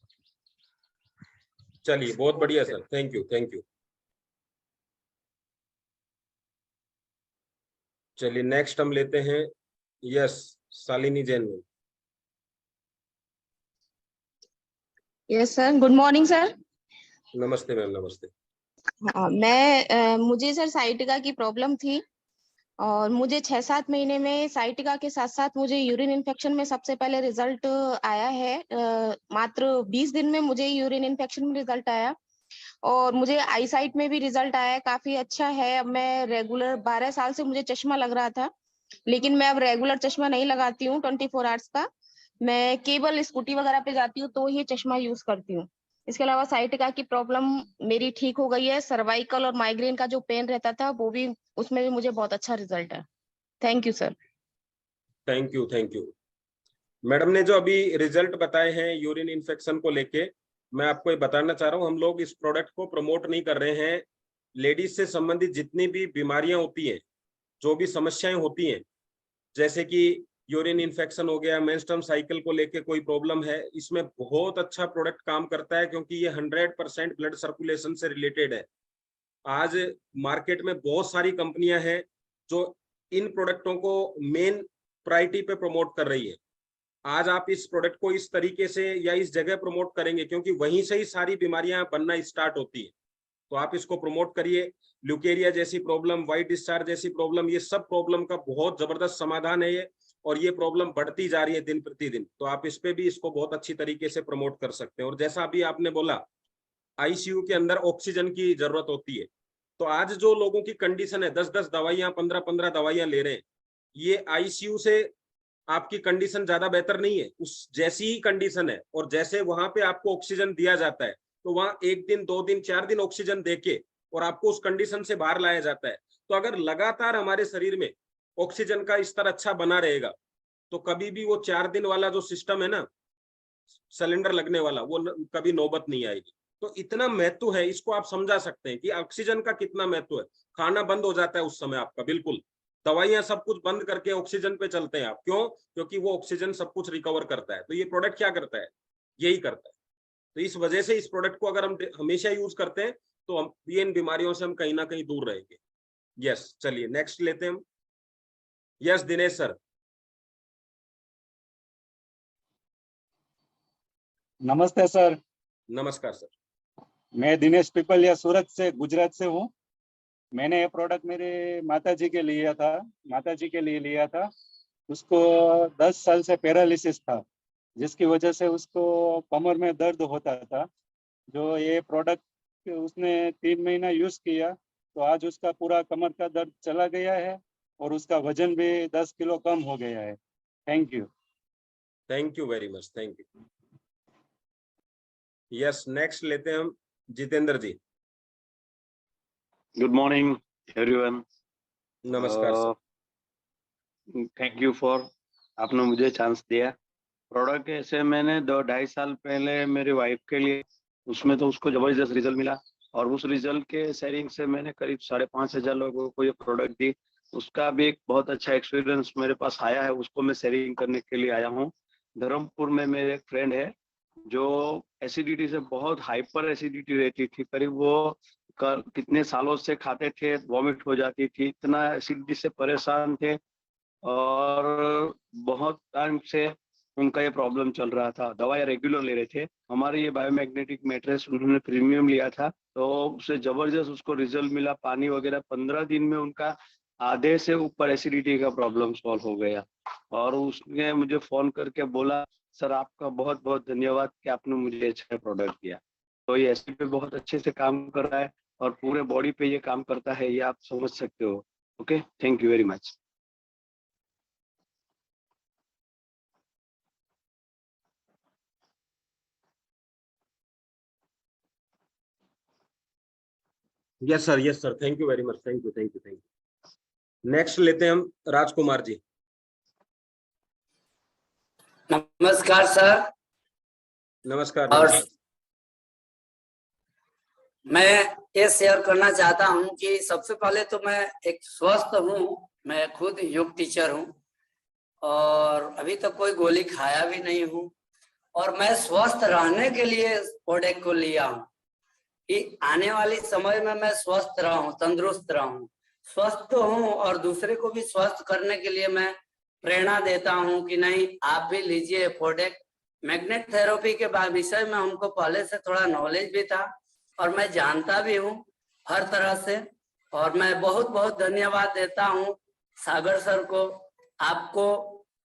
चलिए बहुत बढ़िया sir, thank you thank you. चलिए नेक्स्ट हम लेते हैं yes Shalini Jain. Yes sir, good morning sir. नमस्ते मैम, नमस्ते। हाँ, मुझे सर साइटिका की प्रॉब्लम थी और मुझे 6-7 महीने में साइटिका के साथ साथ मुझे यूरिन इन्फेक्शन में सबसे पहले रिजल्ट आया है। मात्र 20 दिन में मुझे यूरिन इन्फेक्शन में रिजल्ट आया और मुझे आई साइट में भी रिजल्ट आया, काफी अच्छा है। अब मैं रेगुलर 12 साल से मुझे चश्मा लग रहा था, लेकिन मैं अब रेगुलर चश्मा नहीं लगाती हूँ 24 आवर्स का। मैं केवल स्कूटी वगैरह पे जाती हूँ तो ही चश्मा यूज करती हूँ। इसके अलावा साइटिका की प्रॉब्लम मेरी ठीक हो गई है। सर्वाइकल और माइग्रेन का जो पेन रहता था वो भी, उसमें भी मुझे बहुत अच्छा रिजल्ट है। Thank you sir. Thank you thank you. Madam ने जो अभी रिजल्ट बताए हैं यूरिन इन्फेक्शन को लेके, मैं आपको ये बताना चाह रहा हूँ, हम लोग इस प्रोडक्ट को प्रमोट नहीं कर रहे हैं। लेडीज से संबंधित जितनी भी बीमारियां होती हैं, जो भी समस्याएं होती हैं, जैसे कि यूरिन इन्फेक्शन हो गया, मेंस्ट्रुअल साइकिल को लेके कोई प्रॉब्लम है, इसमें बहुत अच्छा प्रोडक्ट काम करता है क्योंकि ये 100% ब्लड सर्कुलेशन से रिलेटेड है। आज मार्केट में बहुत सारी कंपनियां हैं जो इन प्रोडक्टों को मेन प्रायोरिटी पे प्रमोट कर रही है। आज आप इस प्रोडक्ट को इस तरीके से या इस जगह प्रमोट करेंगे क्योंकि वहीं से ही सारी बीमारियां बनना स्टार्ट होती है। तो आप इसको प्रमोट करिए। ल्यूकेरिया जैसी प्रॉब्लम, व्हाइट डिस्चार्ज जैसी प्रॉब्लम, ये सब प्रॉब्लम का बहुत जबरदस्त समाधान है ये, और ये प्रॉब्लम बढ़ती जा रही है दिन प्रतिदिन। तो आप इस पे भी इसको बहुत अच्छी तरीके से प्रमोट कर सकते हैं। और जैसा अभी आपने बोला, आईसीयू के अंदर ऑक्सीजन की जरूरत होती है, तो आज जो लोगों की कंडीशन है 10-10 दवाइयां, 15-15 दवाइयां ले रहे हैं, ये आईसीयू से आपकी कंडीशन ज्यादा बेहतर नहीं है, उस जैसी ही कंडीशन है। और जैसे वहां पे आपको ऑक्सीजन दिया जाता है, तो वहां 1 दिन 2 दिन 4 दिन ऑक्सीजन देके और आपको उस कंडीशन से बाहर लाया जाता है। तो अगर लगातार हमारे शरीर में ऑक्सीजन का स्तर अच्छा बना रहेगा, तो कभी भी वो 4 दिन वाला जो सिस्टम है ना, सिलेंडर लगने वाला, वो कभी नौबत नहीं आएगी। तो इतना महत्व है, इसको आप समझा सकते हैं कि ऑक्सीजन का कितना महत्व है। खाना बंद हो जाता है उस समय आपका, बिल्कुल दवाइयां सब कुछ बंद करके ऑक्सीजन पे चलते हैं आप। क्यों? क्योंकि वो ऑक्सीजन सब कुछ रिकवर करता है। तो ये प्रोडक्ट क्या करता है? यही करता है। तो इस वजह से इस प्रोडक्ट को अगर हम हमेशा यूज करते हैं तो हम इन बीमारियों से हम कहीं ना कहीं दूर रहेंगे। यस, चलिए नेक्स्ट लेते हैं हम। Yes Dinesh sir. नमस्ते सर। नमस्कार सर। मैं दिनेश पिपलिया सूरत से, गुजरात से हूँ। मैंने ये प्रोडक्ट मेरे माताजी के लिए लिया था। उसको 10 साल से पैरालिसिस था, जिसकी वजह से उसको कमर में दर्द होता था। जो ये प्रोडक्ट उसने 3 महीना यूज किया तो आज उसका पूरा कमर का दर्द चला गया है और उसका वजन भी 10 किलो कम हो गया है। Thank you. Thank you very much, thank you. Yes, next लेते हैं हम Jitendra ji. Good morning everyone. नमस्कार सर। थैंक यू फॉर आपने मुझे चांस दिया। प्रोडक्ट ऐसे मैंने 2-2.5 साल पहले मेरी वाइफ के लिए, उसमें तो उसको जबरदस्त रिजल्ट मिला और उस रिजल्ट के शेयरिंग से मैंने करीब 5,500 लोगों को ये प्रोडक्ट दी। उसका भी एक बहुत अच्छा एक्सपीरियंस मेरे पास आया है, उसको मैं शेयरिंग करने के लिए आया हूँ। धर्मपुर में मेरे एक फ्रेंड है जो एसिडिटी से, बहुत हाइपर एसिडिटी रहती थी, करीब वो कितने सालों से खाते थे, वॉमिट हो जाती थी, इतना एसिडिटी से परेशान थे और बहुत टाइम से उनका ये प्रॉब्लम चल रहा था। दवाई रेगुलर ले रहे थे। हमारे ये बायोमैग्नेटिक मैट्रेस उन्होंने प्रीमियम लिया था तो उससे जबरदस्त उसको रिजल्ट मिला। पानी वगैरह 15 दिन में उनका आधे से ऊपर एसिडिटी का प्रॉब्लम सॉल्व हो गया। और उसने मुझे फोन करके बोला, सर आपका बहुत बहुत धन्यवाद कि आपने मुझे अच्छा प्रोडक्ट दिया। तो ये एसिड पे बहुत अच्छे से काम कर रहा है और पूरे बॉडी पे ये काम करता है, ये आप समझ सकते हो। Okay, thank you very much. Yes sir, thank you very much, thank you, thank you, thank you. Next लेते हैं हम राजकुमार जी। नमस्कार सर। नमस्कार। और नमस्कार। मैं ये शेयर करना चाहता हूँ कि सबसे पहले तो मैं एक स्वस्थ हूँ, मैं खुद योग टीचर हूँ और अभी तक कोई गोली खाया भी नहीं हूँ और मैं स्वस्थ रहने के लिए प्रोडक्ट को लिया हूँ कि आने वाले समय में मैं स्वस्थ रहूं, तंदुरुस्त रहूं, स्वस्थ हूं और दूसरे को भी स्वस्थ करने के लिए मैं प्रेरणा देता हूं कि नहीं आप भी लीजिए प्रोडक्ट। मैग्नेट थेरेपी के विषय में हमको पहले से थोड़ा नॉलेज भी था और मैं जानता भी हूं हर तरह से। और मैं बहुत बहुत धन्यवाद देता हूं सागर सर को, आपको,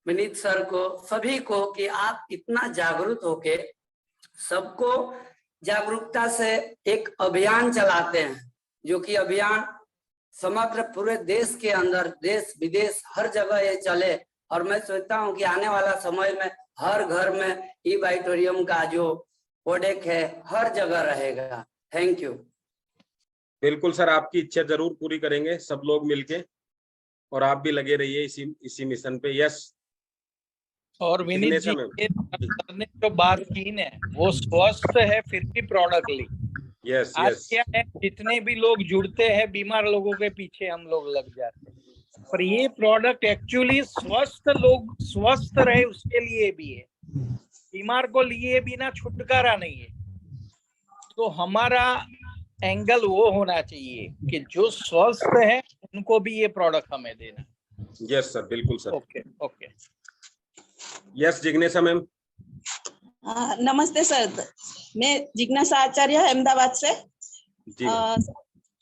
विनीत सर को, सभी को कि आप इतना जागरूक होके सबको जागरूकता से एक अभियान चलाते हैं, जो कि अभियान समग्र पूरे देश के अंदर, देश विदेश हर जगह ये चले। और मैं सोचता हूं कि आने वाला समय में हर घर में ई बाइटोरियम का जो प्रोडक्ट है हर जगह रहेगा। Thank you. बिल्कुल सर, आपकी इच्छा जरूर पूरी करेंगे सब लोग मिलके और आप भी लगे रहिए इसी मिशन पे। यस। और विनीत जी, सर ने जो बात की है वो स्वस्थ है फिर भी प्रोडक्ट ली। यस आज यस। क्या है, जितने भी लोग जुड़ते हैं बीमार लोगों के पीछे हम लोग लग जाते हैं, पर ये प्रोडक्ट एक्चुअली स्वस्थ लोग स्वस्थ रहे उसके लिए भी है, बीमार को लिए बिना छुटकारा नहीं है। तो हमारा एंगल वो होना चाहिए कि जो स्वस्थ है उनको भी ये प्रोडक्ट हमें देना। यस सर, बिल्कुल sir. Okay okay. Yes Jignesha ma'am. नमस्ते सर, मैं जिज्ञासा आचार्य अहमदाबाद से।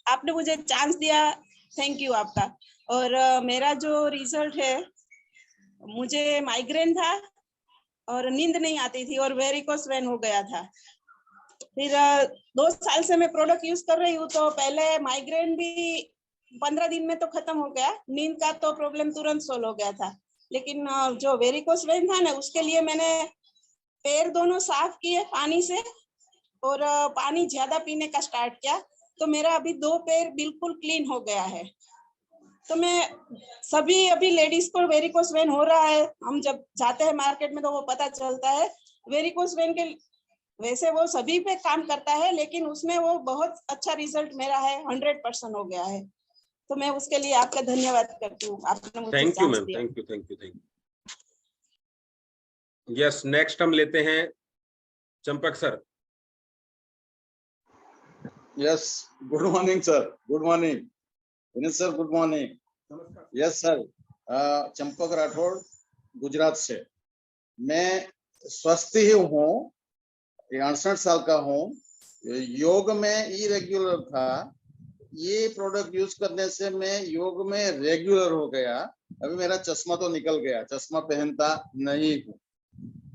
आपने मुझे चांस दिया, थैंक यू आपका। और मेरा जो रिजल्ट है, मुझे माइग्रेन था और नींद नहीं आती थी और वेरिकोस वेन हो गया था। फिर 2 साल से मैं प्रोडक्ट यूज कर रही हूँ। तो पहले माइग्रेन भी 15 दिन में तो खत्म हो गया, नींद का तो प्रॉब्लम तुरंत सोल्व हो गया था। लेकिन जो वेरिकोस वेन था ना, उसके लिए मैंने पैर दोनों साफ किए पानी से और पानी ज्यादा पीने का स्टार्ट किया, तो मेरा अभी 2 पैर बिल्कुल क्लीन हो गया है। तो मैं सभी अभी लेडीज को वेरिकोस वेन हो रहा है, हम जब जाते हैं मार्केट में तो वो पता चलता है। वेरिकोस वेन के वैसे वो सभी पे काम करता है, लेकिन उसमें वो बहुत अच्छा रिजल्ट मेरा है, 100% हो गया है। तो मैं उसके लिए आपका धन्यवाद करती हूँ, आपने मुझे थैंक यू चांस मैम, दिया। Thank you, thank you, thank you. Yes, next हम लेते हैं Champak sir. Yes, good morning sir, good morning Vineet sir, good morning. Yes sir, Champak Rathore Gujarat से। मैं स्वस्थ ही हूँ, 68 साल का हूँ। योग में इरेगुलर था, ये प्रोडक्ट यूज करने से मैं योग में रेगुलर हो गया। अभी मेरा चश्मा तो निकल गया, चश्मा पहनता नहीं हूँ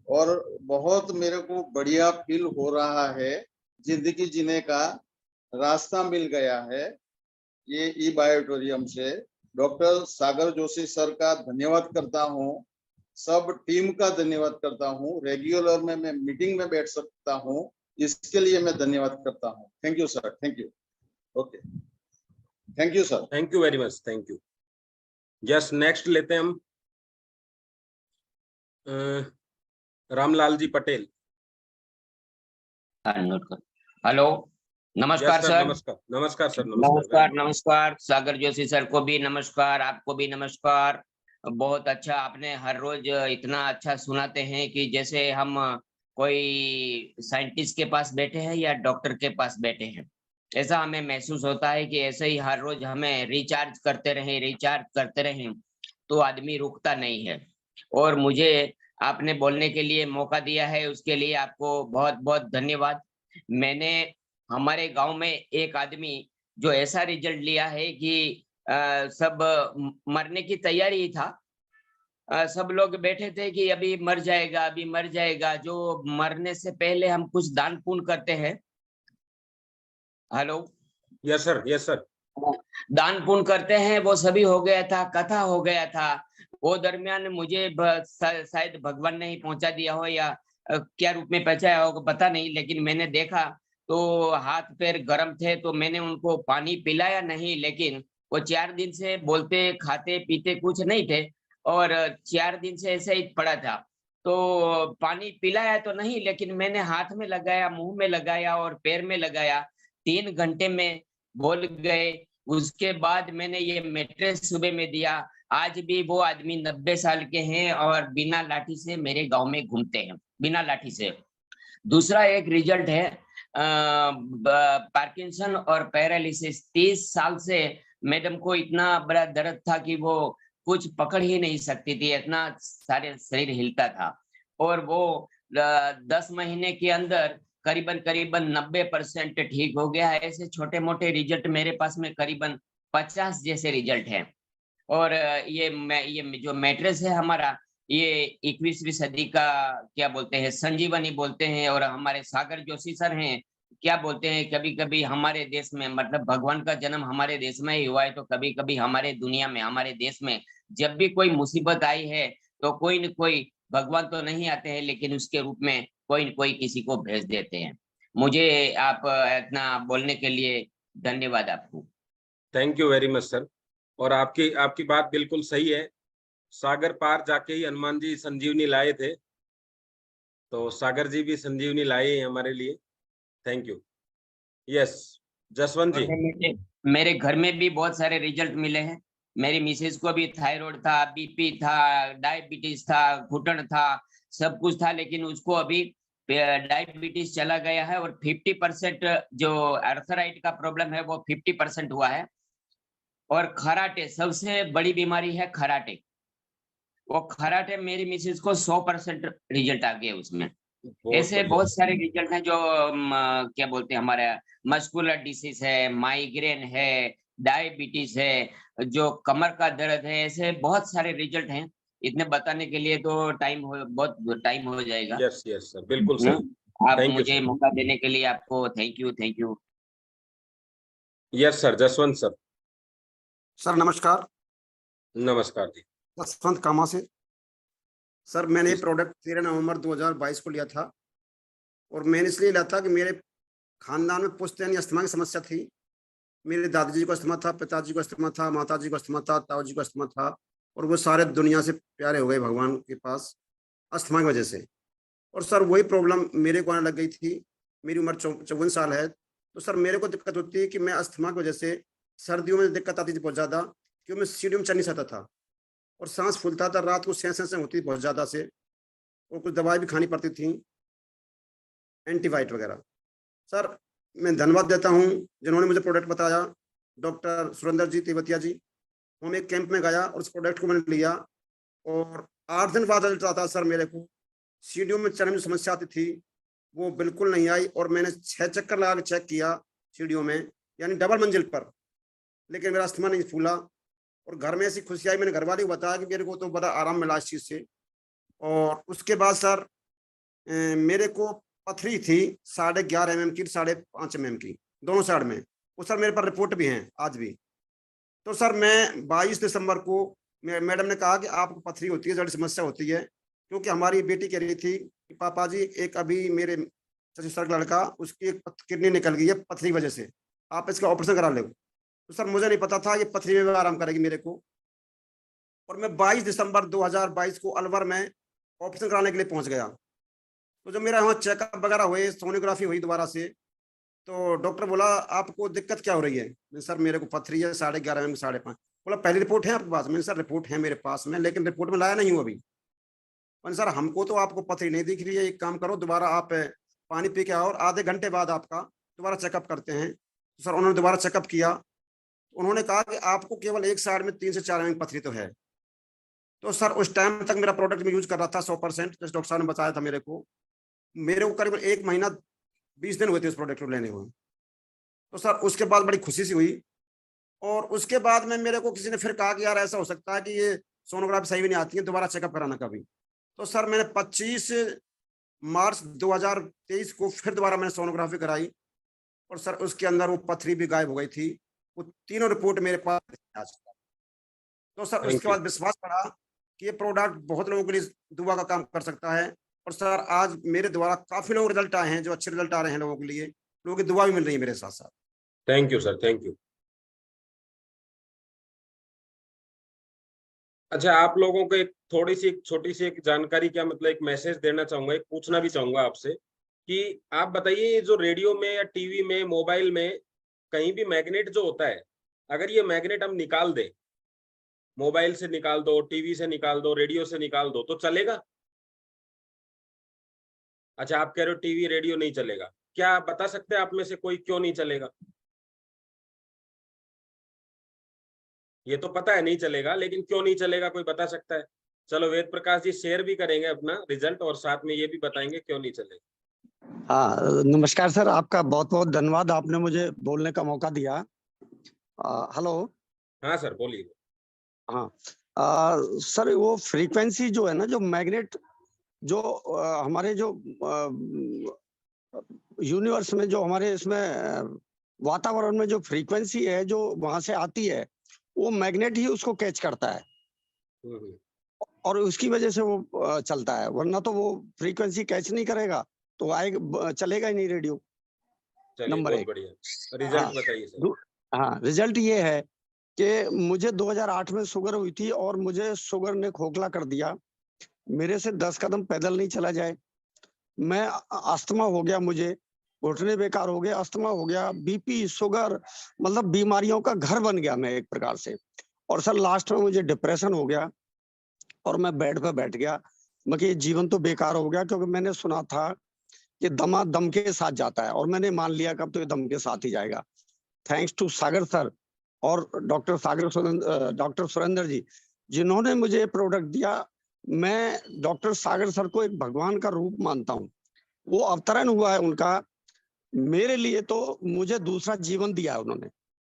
और बहुत मेरे को बढ़िया फील हो रहा है। जिंदगी जीने का रास्ता मिल गया है ये ई बायोटोरियम से। डॉक्टर सागर जोशी सर का धन्यवाद करता हूँ सब टीम का धन्यवाद करता हूँ। रेगुलर में मैं मीटिंग में बैठ सकता हूँ, इसके लिए मैं धन्यवाद करता हूँ। Thank you sir, thank you. Okay, thank you sir. Thank you very much, thank you. Yes, next लेते हैं हम रामलाल जी पटेल। हेलो, नमस्कार Yes, sir, सर। नमस्कार, नमस्कार सर, नमस्कार नमस्कार, सागर जोशी सर को भी नमस्कार, आपको भी नमस्कार। बहुत अच्छा, आपने हर रोज इतना अच्छा सुनाते हैं कि जैसे हम कोई साइंटिस्ट के पास बैठे हैं या डॉक्टर के पास बैठे हैं। ऐसा हमें महसूस होता है कि ऐसे ही हर रोज हमें रिचार्ज करते रहें तो आदमी रुकता नहीं है। और मुझे आपने बोलने के लिए मौका दिया है, उसके लिए आपको बहुत बहुत धन्यवाद। मैंने हमारे गांव में एक आदमी जो ऐसा रिजल्ट लिया है कि सब मरने की तैयारी ही था। सब लोग बैठे थे कि अभी मर जाएगा, अभी मर जाएगा। जो मरने से पहले हम कुछ दान पुण्य करते हैं। Hello, yes sir, yes sir. दान पुण्य करते हैं, वो सभी हो गया था, कथा हो गया था। वो दरमियान मुझे शायद भगवान ने ही पहुंचा दिया हो या क्या रूप में पहुंचाया हो पता नहीं, लेकिन मैंने देखा तो हाथ पैर गर्म थे, तो मैंने उनको पानी पिलाया नहीं, लेकिन वो 4 दिन से बोलते खाते पीते कुछ नहीं थे और 4 दिन से ऐसे ही पड़ा था। तो पानी पिलाया तो नहीं, लेकिन मैंने हाथ में लगाया, मुंह में लगाया और पैर में लगाया। 3 घंटे में बोल गए। उसके बाद मैंने ये मैट्रेस सुबह में दिया। आज भी वो आदमी 90 साल के हैं और बिना लाठी से मेरे गांव में घूमते हैं, बिना लाठी से। दूसरा एक रिजल्ट है पार्किंसन और पैरालिसिस। 30 साल से मैडम को इतना बड़ा दर्द था कि वो कुछ पकड़ ही नहीं सकती थी, इतना सारे शरीर हिलता था। और वो 10 महीने के अंदर करीबन 90% ठीक हो गया है। ऐसे छोटे मोटे रिजल्ट मेरे पास में करीबन 50 जैसे रिजल्ट हैं। और ये जो मैट्रेस है हमारा, ये 21वीं सदी का क्या बोलते हैं, संजीवनी बोलते हैं। और हमारे सागर जोशी सर हैं, क्या बोलते हैं, कभी कभी हमारे देश में, मतलब भगवान का जन्म हमारे देश में ही हुआ है, तो कभी कभी हमारे दुनिया में, हमारे देश में जब भी कोई मुसीबत आई है तो कोई न कोई, भगवान तो नहीं आते हैं लेकिन उसके रूप में कोई न कोई किसी को भेज देते हैं। मुझे आप इतना बोलने के लिए धन्यवाद आपको। Thank you very much sir. और आपकी बात बिल्कुल सही है। सागर पार जाके ही हनुमान जी संजीवनी लाए थे, तो सागर जी भी संजीवनी लाए हैं हमारे लिए। Thank you. यस, जसवंत जी। मेरे घर में भी बहुत सारे रिजल्ट मिले हैं। मेरी मिसेज को भी थायराइड था, बीपी था, डायबिटीज था, घुटन था, सब कुछ था, लेकिन उसको अभी डायबिटीज चला गया है। और 50% जो आर्थराइट का प्रॉब्लम है वो 50% हुआ है। और खराटे, सबसे बड़ी बीमारी है खराटे। वो खराटे मेरी मिसेज को 100% रिजल्ट आ गए उसमें। ऐसे बहुत सारे रिजल्ट हैं जो क्या बोलते हैं, हमारा मस्कुलर डिसीज है, माइग्रेन है, डायबिटीज है, जो कमर का दर्द है, ऐसे बहुत सारे रिजल्ट हैं। इतने बताने के लिए तो बहुत टाइम हो जाएगा। यस यस सर, बिल्कुल सही। आप Thank you, मुझे sir. मौका देने के लिए आपको thank you. Yes sir, Jaswant sir. Sir नमस्कार। नमस्कार जी। जसवंत कामा से। सर मैंने ये प्रोडक्ट 13 नवंबर 2022 को लिया था, और मैंने इसलिए लिया था कि मेरे खानदान में पुश्तैनी अस्थमा की समस्या थी। मेरे दादाजी को अस्थमा था, पिताजी को अस्थमा था, माताजी को अस्थमा था, ताऊ जी को अस्थमा था, और वो सारे दुनिया से प्यारे हो गए भगवान के पास अस्थमा की वजह से। और सर वही प्रॉब्लम मेरे को आने लग गई थी। मेरी उम्र 54 साल है। तो सर मेरे को दिक्कत होती है कि मैं अस्थमा की वजह से सर्दियों में दिक्कत आती थी बहुत ज़्यादा, क्योंकि मैं सीढ़ियों में चढ़ नहीं सकता था और सांस फूलता था, रात को सेंस होती थी बहुत ज़्यादा से, और कुछ दवाई भी खानी पड़ती थी, एंटीबायोटिक वगैरह। सर मैं धन्यवाद देता हूं जिन्होंने मुझे प्रोडक्ट बताया, डॉक्टर सुरेंद्र जी तेवतिया जी। हम एक कैंप में गया और उस प्रोडक्ट को मैंने लिया, और 8 दिन बाद रिजल्ट आता सर मेरे को। सीढ़ियों में चढ़ने में समस्या आती थी वो बिल्कुल नहीं आई, और मैंने 6 चक्कर लगा के चेक किया सीढ़ियों में, यानी डबल मंजिल पर, लेकिन मेरा अस्थमा नहीं फूला। और घर में ऐसी खुशी आई, मैंने घर वाले को बताया कि मेरे को तो बड़ा आराम मिला इस चीज़ से। और उसके बाद सर मेरे को पथरी थी 11.5 mm की, 5.5 mm की, दोनों साइड में। वो सर मेरे पास रिपोर्ट भी हैं आज भी। तो सर मैं 22 दिसंबर को मैडम ने कहा कि आपको पथरी होती है, जड़ समस्या होती है, क्योंकि हमारी बेटी कह रही थी कि पापा जी एक अभी मेरे सर लड़का उसकी एक किडनी निकल गई है पथरी वजह से, आप इसका ऑपरेशन करा लो। तो सर मुझे नहीं पता था ये पथरी में आराम करेगी मेरे को, और मैं 22 दिसंबर 2022 को अलवर में ऑपरेशन कराने के लिए पहुंच गया। तो जब मेरा वहाँ चेकअप वगैरह हुए, सोनोग्राफी हुई दोबारा से, तो डॉक्टर बोला आपको दिक्कत क्या हो रही है? सर मेरे को पथरी है 11.5 mm 5.5। बोला पहली रिपोर्ट है आपके पास? मैंने सर रिपोर्ट है मेरे पास में, लेकिन रिपोर्ट में लाया नहीं हूँ अभी। मैंने सर हमको तो आपको पथरी नहीं दिख रही है, एक काम करो दोबारा आप पानी पी के आओ और आधे घंटे बाद आपका दोबारा चेकअप करते हैं। तो सर उन्होंने दोबारा चेकअप किया, उन्होंने कहा कि आपको केवल एक साइड में 3 से 4 mm पथरी तो है। तो सर उस टाइम तक मेरा प्रोडक्ट में यूज कर रहा था 100%, जैसे डॉक्टर साहब ने बताया था मेरे को करीब 1 महीना 20 दिन हुए थे उस प्रोडक्ट को लेने हुए। तो सर उसके बाद बड़ी खुशी सी हुई, और उसके बाद में मेरे को किसी ने फिर कहा कि यार ऐसा हो सकता है कि ये सोनोग्राफी सही भी नहीं आती है, दोबारा चेकअप कराना कभी। तो सर मैंने 25 मार्च 2023 को फिर दोबारा मैंने सोनोग्राफी कराई, और सर उसके अंदर वो पथरी भी गायब हो गई थी। वो तीनों रिपोर्ट मेरे पास आज। तो सर उसके बाद विश्वास पड़ा कि ये प्रोडक्ट बहुत लोगों के लिए दुआ का काम कर सकता है। और सर आज मेरे द्वारा काफी लोग रिजल्ट आए हैं, जो अच्छे रिजल्ट आ रहे हैं लोगों के लिए, लोगों की दुआ भी मिल रही है मेरे साथ साथ। Thank you sir, thank you. अच्छा, आप लोगों को एक थोड़ी सी छोटी सी एक जानकारी, क्या मतलब एक मैसेज देना चाहूंगा, एक पूछना भी चाहूंगा आपसे कि आप बताइए ये जो रेडियो में या टीवी में मोबाइल में कहीं भी मैग्नेट जो होता है, अगर ये मैग्नेट हम निकाल दें, मोबाइल से निकाल दो, टीवी से निकाल दो, रेडियो से निकाल दो, तो चलेगा? अच्छा, आप कह रहे हो टीवी रेडियो नहीं चलेगा, क्या आप बता सकते हैं आप में से कोई क्यों नहीं चलेगा? ये तो पता है नहीं चलेगा, लेकिन क्यों नहीं चलेगा कोई बता सकता है? चलो वेद प्रकाश जी शेयर भी करेंगे अपना रिजल्ट, और साथ में ये भी बताएंगे क्यों नहीं चलेगा। हाँ, नमस्कार सर, आपका बहुत बहुत धन्यवाद, आपने मुझे बोलने का मौका दिया। हेलो। हाँ सर बोलिए। हाँ, सर वो फ्रीक्वेंसी जो है ना, जो मैग्नेट जो हमारे जो यूनिवर्स में, जो हमारे इसमें वातावरण में जो फ्रीक्वेंसी है जो वहां से आती है, वो मैग्नेट ही उसको कैच करता है, और उसकी वजह से वो चलता है, वरना तो वो फ्रीक्वेंसी कैच नहीं करेगा तो आएगा, चलेगा ही नहीं रेडियो। नंबर 1। रिजल्ट बताइए सर। हाँ, रिजल्ट ये है कि मुझे 2008 में शुगर हुई थी, और मुझे शुगर ने खोखला कर दिया, मेरे से 10 कदम पैदल नहीं चला जाए। मैं अस्थमा हो गया, मुझे घुटने बेकार हो गए, अस्थमा हो गया, बीपी, शुगर, मतलब बीमारियों का घर बन गया मैं एक प्रकार से। और सर लास्ट में मुझे डिप्रेशन हो गया, और मैं बेड पे बैठ गया, मगर ये जीवन तो बेकार हो गया, क्योंकि मैंने सुना था कि दमा दम के साथ जाता है, और मैंने मान लिया कब तो ये दम के साथ ही जाएगा। थैंक्स टू सागर सर और डॉक्टर सुरेंद्र जी, जिन्होंने मुझे प्रोडक्ट दिया। मैं डॉक्टर सागर सर को एक भगवान का रूप मानता हूँ, वो अवतरण हुआ है उनका मेरे लिए, तो मुझे दूसरा जीवन दिया है उन्होंने,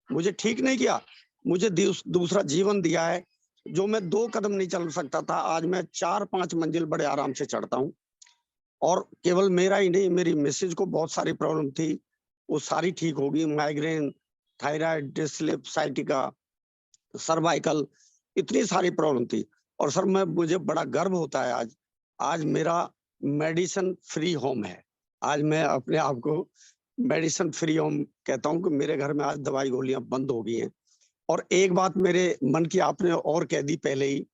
मुझे ठीक नहीं किया, मुझे दूसरा जीवन दिया है। जो मैं 2 कदम नहीं चल सकता था, आज मैं 4-5 मंजिल बड़े आराम से चढ़ता हूँ। और केवल मेरा ही नहीं, मेरी मिसेज को बहुत सारी प्रॉब्लम थी, वो सारी ठीक होगी। माइग्रेन, थायराइड, डिस्लिप, साइटिका, सर्वाइकल, इतनी सारी प्रॉब्लम थी। और सर मुझे बड़ा गर्व होता है आज मेरा मेडिसिन फ्री होम है। आज मैं अपने आप को मेडिसिन फ्री होम कहता हूँ कि मेरे घर में आज दवाई गोलियां बंद हो गई हैं। और एक बात मेरे मन की आपने और कह दी पहले ही,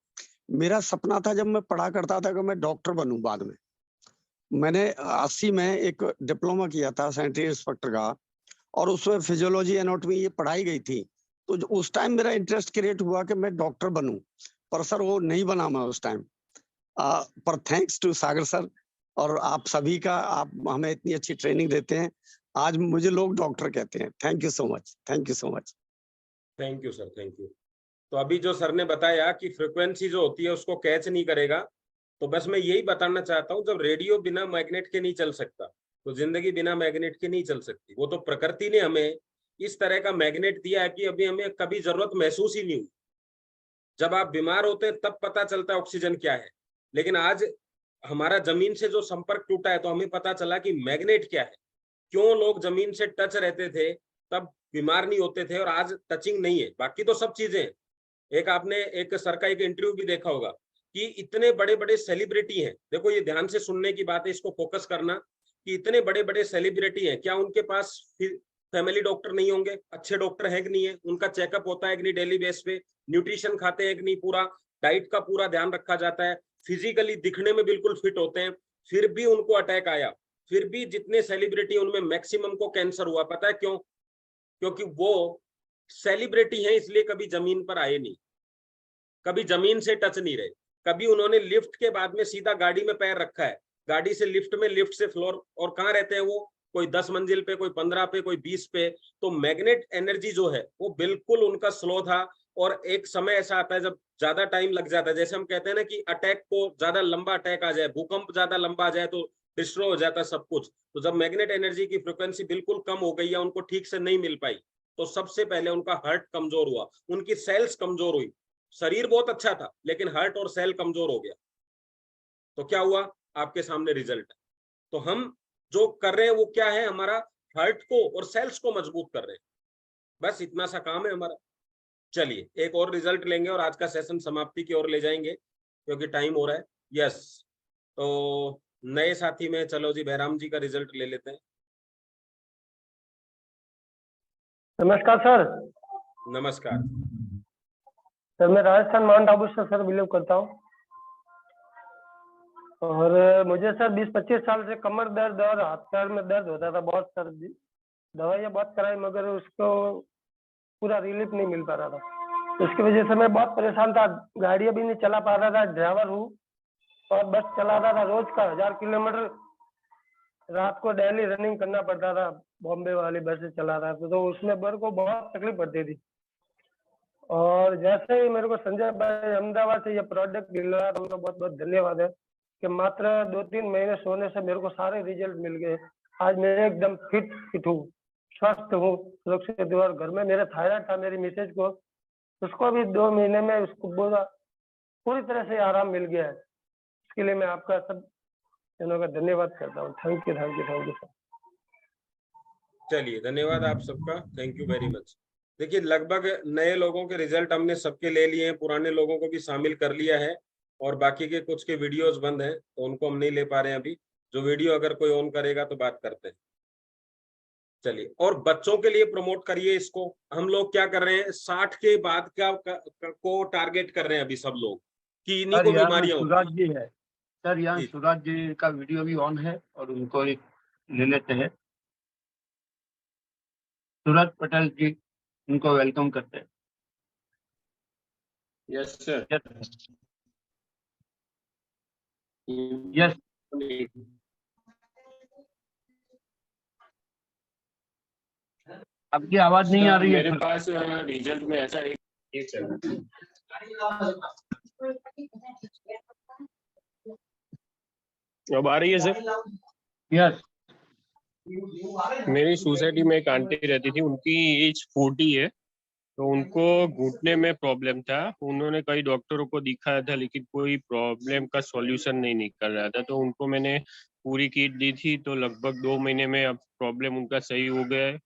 मेरा सपना था जब मैं पढ़ा करता था कि मैं डॉक्टर बनूं। बाद में मैंने 80 में एक डिप्लोमा किया था सैनिटरी इंस्पेक्टर का, और उसमें फिजियोलॉजी, एनाटॉमी ये पढ़ाई गई थी। तो उस टाइम मेरा इंटरेस्ट क्रिएट हुआ कि मैं डॉक्टर बनूं, पर सर वो नहीं बना मैं उस टाइम। पर थैंक्स टू सागर सर और आप सभी का, आप हमें इतनी अच्छी ट्रेनिंग देते हैं, आज मुझे लोग डॉक्टर कहते हैं। Thank you so much, thank you so much. Thank you sir, thank you. तो अभी जो सर ने बताया कि फ्रीक्वेंसी जो होती है उसको कैच नहीं करेगा, तो बस मैं यही बताना चाहता हूँ, जब रेडियो बिना मैग्नेट के नहीं चल सकता, तो जिंदगी बिना मैग्नेट के नहीं चल सकती। वो तो प्रकृति ने हमें इस तरह का मैग्नेट दिया है कि अभी हमें कभी जरूरत महसूस ही नहीं हुई। जब आप बीमार होते हैं तब पता चलता है ऑक्सीजन क्या है, लेकिन आज हमारा जमीन से जो संपर्क टूटा है तो हमें पता चला कि मैग्नेट क्या है। क्यों लोग जमीन से टच रहते थे तब बीमार नहीं होते थे और आज टचिंग नहीं है, बाकी तो सब चीजें हैं, एक आपने एक सर का एक इंटरव्यू भी देखा होगा कि इतने बड़े बड़े सेलिब्रिटी हैं, देखो ये ध्यान से सुनने की बात है, इसको फोकस करना, कि इतने बड़े बड़े सेलिब्रिटी हैं, क्या उनके पास फैमिली डॉक्टर नहीं होंगे? अच्छे डॉक्टर है कि नहीं है? उनका चेकअप होता है कि नहीं डेली बेस पे? न्यूट्रिशन खाते हैं कि नहीं? पूरा डाइट का पूरा ध्यान रखा जाता है? फिजिकली दिखने में बिल्कुल फिट होते हैं, फिर भी उनको अटैक आया। फिर भी जितने सेलिब्रिटी उनमें मैक्सिमम को कैंसर हुआ, पता है क्यों? क्योंकि वो सेलिब्रिटी हैं, इसलिए कभी जमीन पर आए नहीं, कभी जमीन से टच नहीं रहे, कभी उन्होंने लिफ्ट के बाद में सीधा गाड़ी में पैर रखा है, गाड़ी से लिफ्ट में, लिफ्ट से फ्लोर, और कहाँ रहते हैं वो? कोई 10 मंजिल पे, कोई 15 पे, कोई 20 पे। तो मैग्नेट एनर्जी जो है वो बिल्कुल उनका स्लो था, और एक समय ऐसा आता है जब ज्यादा टाइम लग जाता है, जैसे हम कहते हैं ना कि अटैक को ज्यादा लंबा अटैक आ जाए, भूकंप ज्यादा लंबा आ जाए तो डिस्ट्रॉय हो जाता है सब कुछ। तो जब मैग्नेट एनर्जी की फ्रिक्वेंसी बिल्कुल कम हो गई या उनको ठीक से नहीं मिल पाई, तो सबसे पहले उनका हार्ट कमजोर हुआ, उनकी सेल्स कमजोर हुई। शरीर बहुत अच्छा था लेकिन हार्ट और सेल कमजोर हो गया। तो क्या हुआ? आपके सामने रिजल्ट है। तो हम जो कर रहे हैं वो क्या है? हमारा हार्ट को और सेल्स को मजबूत कर रहे हैं, बस इतना सा काम है हमारा। चलिए एक और रिजल्ट लेंगे और आज का सेशन समाप्ति की ओर ले जाएंगे क्योंकि टाइम हो रहा है। यस, तो नए साथी में चलो जी, बहराम जी का रिजल्ट ले लेते हैं। नमस्कार सर। नमस्कार सर मैं राजस्थान माउंट आबू से सर बिलोंग करता हूँ, और मुझे सर 20-25 साल से कमर दर्द और हाथ पैर में दर्द होता था बहुत सर। दवाइयाँ बहुत कराई मगर उसको पूरा रिलीफ नहीं मिल पा रहा था। उसकी वजह से मैं बहुत परेशान था, गाड़ियाँ भी नहीं चला पा रहा था। ड्राइवर हूँ और बस चला रहा था, रोज का 1000 किलोमीटर रात को डेली रनिंग करना पड़ता था, बॉम्बे वाली बस से चला रहा था, तो उसमें मेरे को बहुत तकलीफ पड़ती थी। और जैसे ही मेरे को संजय भाई अहमदाबाद से ये प्रोडक्ट मिला, तो उनका बहुत बहुत धन्यवाद है कि मात्र 2-3 महीने सोने से मेरे को सारे रिजल्ट मिल गए। आज मैं एकदम फिट हूँ, स्वस्थ हूँ, सुरक्षित हूँ। और घर में मेरा थायराइड था, मेरी मिसेज को, उसको भी 2 महीने में उसको पूरी तरह से आराम मिल गया है। इसके लिए मैं आपका सब जनों का धन्यवाद करता हूँ। Thank you sir. चलिए धन्यवाद आप सबका, थैंक यू वेरी मच। देखिए लगभग नए लोगों के रिजल्ट हमने सबके ले लिए हैं, पुराने लोगों को भी शामिल कर लिया है, और बाकी के कुछ के वीडियोस बंद हैं तो उनको हम नहीं ले पा रहे हैं अभी। जो वीडियो अगर कोई ऑन करेगा तो बात करते हैं। चलिए, और बच्चों के लिए प्रमोट करिए इसको। हम लोग क्या कर रहे हैं, 60 के बाद को टारगेट कर रहे हैं अभी सब लोग, कि इन्हीं को बीमारियां होती हैं। सुराज जी है सर, यहाँ सुराज जी का वीडियो भी ऑन है और उनको एक ले लेते हैं। सूरज पटेल जी, उनको वेलकम करते हैं। Yes sir. यस आपकी आवाज नहीं आ रही है। मेरे पास रिजल्ट में ऐसा एक अब आ रही है सर। यस, मेरी सोसाइटी में एक आंटी रहती थी, उनकी एज 40 है, तो उनको घुटने में प्रॉब्लम था। उन्होंने कई डॉक्टरों को दिखाया था लेकिन कोई प्रॉब्लम का सॉल्यूशन नहीं निकल रहा था, तो उनको मैंने पूरी किट दी थी, तो लगभग 2 महीने में अब प्रॉब्लम उनका सही हो गया है।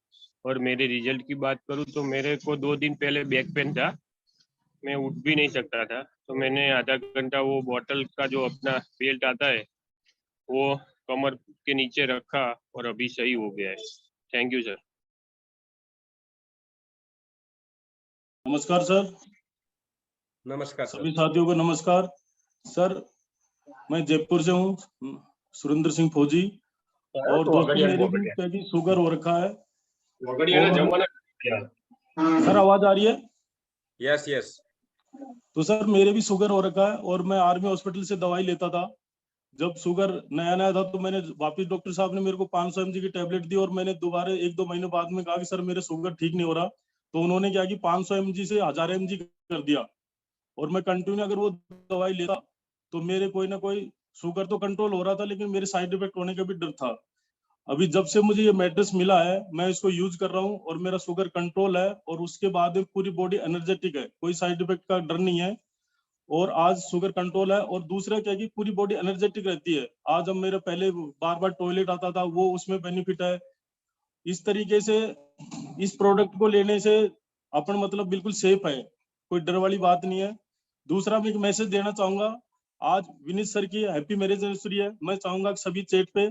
और मेरे रिजल्ट की बात करूँ तो मेरे को 2 दिन पहले बैक पेन था, मैं उठ भी नहीं सकता था, तो मैंने आधा घंटा वो बॉटल का जो अपना बेल्ट आता है वो कमर के नीचे रखा और अभी सही हो गया है। Thank you sir. नमस्कार सर। नमस्कार सभी साथियों को नमस्कार सर। मैं जयपुर से हूँ, सुरेंद्र सिंह फौजी, और दोस्तों मेरे भी कभी शुगर हो रखा है। सर आवाज आ रही है? Yes yes. तो सर मेरे भी शुगर हो रखा है और मैं आर्मी हॉस्पिटल से दवाई लेता था। जब शुगर नया नया था तो मैंने वापिस डॉक्टर साहब ने मेरे को 500 mg की टेबलेट दी, और मैंने दोबारा 1-2 महीने बाद में कहा कि सर मेरे शुगर ठीक नहीं हो रहा, तो उन्होंने क्या कि 500 mg से 1000 mg कर दिया, और मैं कंटिन्यू अगर वो दवाई लेता तो मेरे कोई ना कोई शुगर तो कंट्रोल हो रहा था, लेकिन मेरे साइड इफेक्ट होने का भी डर था। अभी जब से मुझे ये मेडिसिन मिला है मैं इसको यूज कर रहा हूँ और मेरा शुगर कंट्रोल है, और उसके बाद में पूरी बॉडी एनर्जेटिक है, कोई साइड इफेक्ट का डर नहीं है, और आज शुगर कंट्रोल है। और दूसरा क्या कि पूरी बॉडी एनर्जेटिक रहती है। आज अब मेरे पहले बार बार टॉयलेट आता था, वो उसमें बेनिफिट है। इस तरीके से इस प्रोडक्ट को लेने से अपन मतलब बिल्कुल सेफ है। कोई डर वाली बात नहीं है। दूसरा मैं एक मैसेज देना चाहूंगा, आज विनीत सर की हैप्पी मैरिज एनिवर्सरी है। मैं चाहूंगा कि सभी चैट पे